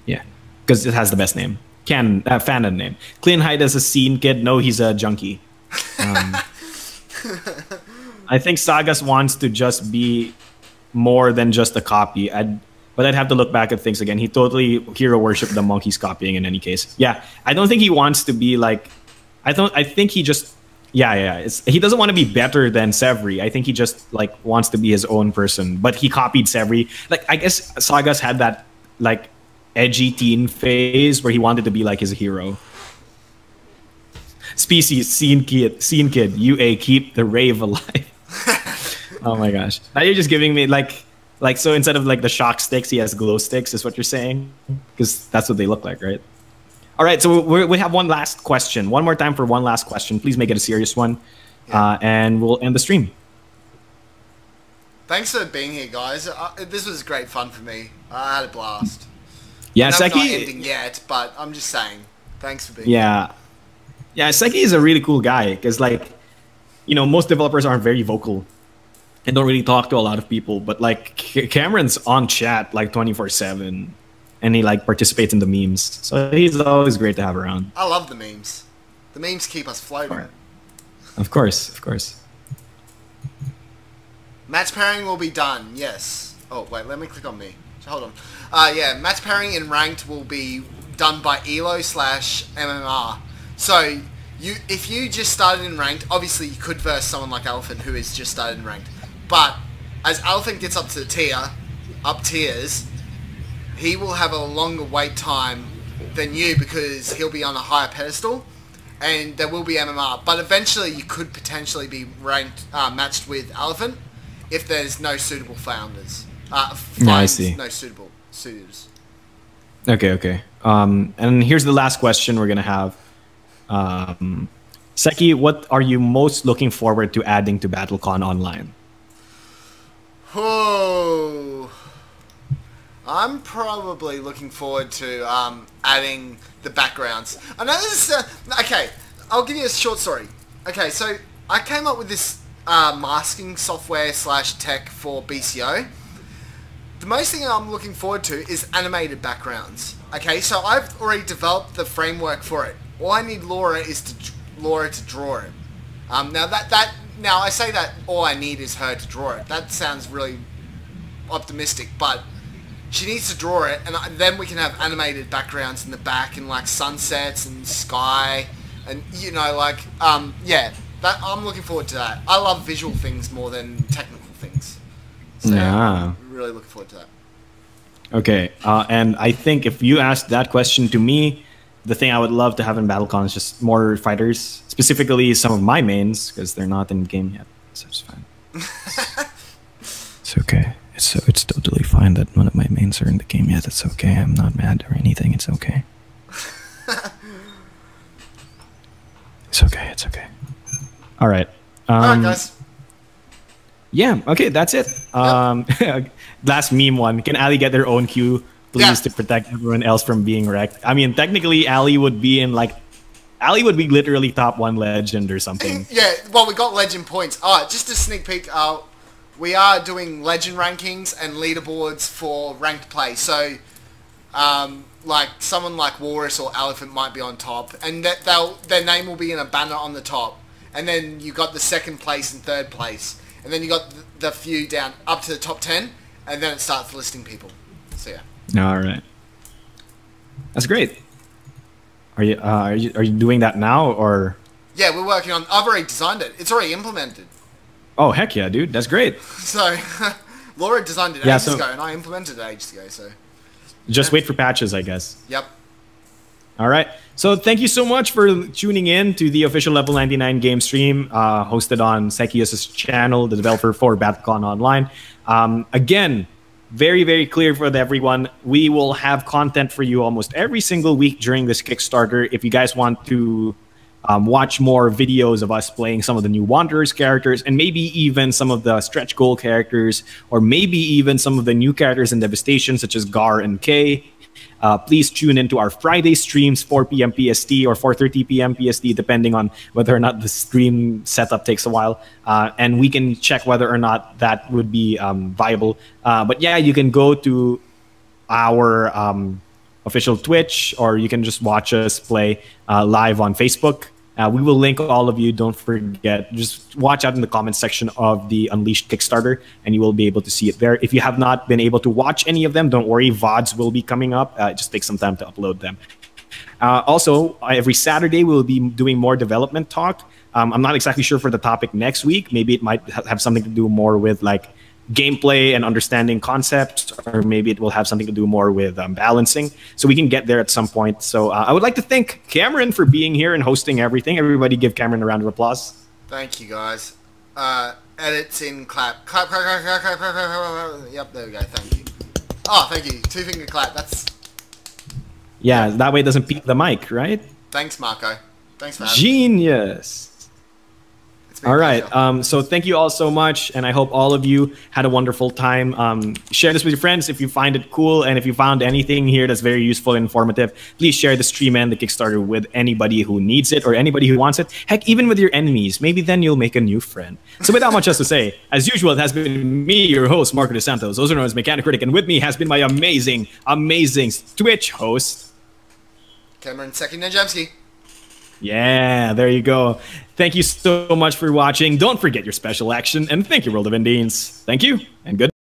Yeah, because it has the best name. Fanon name. Clean Hyde as a scene kid. No, he's a junkie. I think Sagas wants to just be more than just a copy. But I'd have to look back at things again. He totally hero worshipped the monkeys copying in any case. Yeah, I don't think he wants to be like. I think he just. Yeah. He doesn't want to be better than Sevri. I think he just like wants to be his own person. But he copied Sevri. Like I guess Sagas had that like edgy teen phase where he wanted to be like his hero. Species scene kid. UA keep the rave alive. Oh my gosh! Now you're just giving me like so instead of like the shock sticks, he has glow sticks. Is what you're saying? Because that's what they look like, right? All right, so we have one last question. One more time for one last question. Please make it a serious one, and we'll end the stream. Thanks for being here, guys. This was great fun for me. I had a blast. Yeah, Seki. Seki. Not ending yet, but I'm just saying. Thanks for being here. Yeah, Seki is a really cool guy because, like, you know, most developers aren't very vocal and don't really talk to a lot of people. But like, Cameron's on chat like 24/7. And he like participates in the memes, so he's always great to have around. I love the memes. The memes keep us floating. Of course. Match pairing will be done. Yes. Oh wait, let me click on me. Hold on. Yeah, match pairing in ranked will be done by Elo/MMR. So if you just started in ranked, obviously you could verse someone like Elephant who has just started in ranked. But as Elephant gets up to tiers. He will have a longer wait time than you because he'll be on a higher pedestal, and there will be MMR. But eventually, you could potentially be matched with Elephant if there's no suitable founders. I see. No suitable suitors. Okay. And here's the last question we're gonna have. Seki, what are you most looking forward to adding to BattleCon Online? Oh. I'm probably looking forward to adding the backgrounds. I know this okay, I'll give you a short story. Okay, so I came up with this masking software / tech for BCO. The most thing I'm looking forward to is animated backgrounds. Okay, so I've already developed the framework for it. All I need Laura to draw it. Now I say that all I need is her to draw it. That sounds really optimistic, but she needs to draw it, and then we can have animated backgrounds in the back and like sunsets and sky, and you know, like yeah, that I'm looking forward to that. I love visual things more than technical things. So I'm really looking forward to that. Okay, and I think if you asked that question to me, the thing I would love to have in BattleCon is just more fighters, specifically some of my mains, because they're not in the game yet. So it's fine. It's okay. It's totally fine that none of my mains are in the game yet. It's okay. I'm not mad or anything. It's okay. It's okay. It's okay. All right. All right, guys. Yeah. Okay. That's it. Last meme one. Can Ali get their own queue, please, to protect everyone else from being wrecked? I mean, technically, Ali would be in like. Ali would be literally top 1 legend or something. Yeah. Well, we got legend points. Oh, just a sneak peek. We are doing legend rankings and leaderboards for ranked play. So, like someone like Walrus or Elephant might be on top, and their name will be in a banner on the top. And then you got the 2nd place and 3rd place, and then you got the few down up to the top 10, and then it starts listing people. So yeah. All right. That's great. Are you doing that now or? Yeah, we're working on. I've already designed it. It's already implemented. Oh heck yeah, dude! That's great. So, Laura designed it ages ago, and I implemented it ages ago. So, just wait for patches, I guess. Yep. All right. So thank you so much for tuning in to the official Level 99 game stream, hosted on Sekios' channel, the developer for BattleCON Online. Again, very, very clear for everyone. We will have content for you almost every single week during this Kickstarter. If you guys want to watch more videos of us playing some of the new Wanderers characters, and maybe even some of the stretch goal characters, or maybe even some of the new characters in Devastation, such as Gar and Kay, please tune into our Friday streams, 4 p.m. PST or 4:30 p.m. PST, depending on whether or not the stream setup takes a while. And we can check whether or not that would be viable. But yeah, you can go to our official Twitch, or you can just watch us play live on Facebook. We will link all of you. Don't forget, just watch out in the comments section of the Unleashed Kickstarter, and you will be able to see it there. If you have not been able to watch any of them, don't worry. VODs will be coming up. It just takes some time to upload them. Also, every Saturday, we'll be doing more development talk. I'm not exactly sure for the topic next week. Maybe it might have something to do more with like gameplay and understanding concepts, or maybe it will have something to do more with balancing. So we can get there at some point. So I would like to thank Cameron for being here and hosting everything. Everybody give Cameron a round of applause. Thank you, guys. Edits in clap. Clap, clap, clap, clap, clap, clap, clap. Yep, there we go. Thank you. Oh, thank you. 2-finger clap. That's... Yeah, that way it doesn't peak the mic, right? Thanks, Marco. Thanks for having me. Genius. All right. So thank you all so much, and I hope all of you had a wonderful time. Share this with your friends if you find it cool, and if you found anything here that's very useful and informative, please share the stream and the Kickstarter with anybody who needs it or anybody who wants it. Heck, even with your enemies. Maybe then you'll make a new friend. So without much else to say, as usual, it has been me, your host, Marco dos Santos, also known as Mechanic Critic, and with me has been my amazing, amazing Twitch host, Cameron Najemski. Yeah, there you go. Thank you so much for watching. Don't forget your special action, and thank you, World of Indians. Thank you, and good.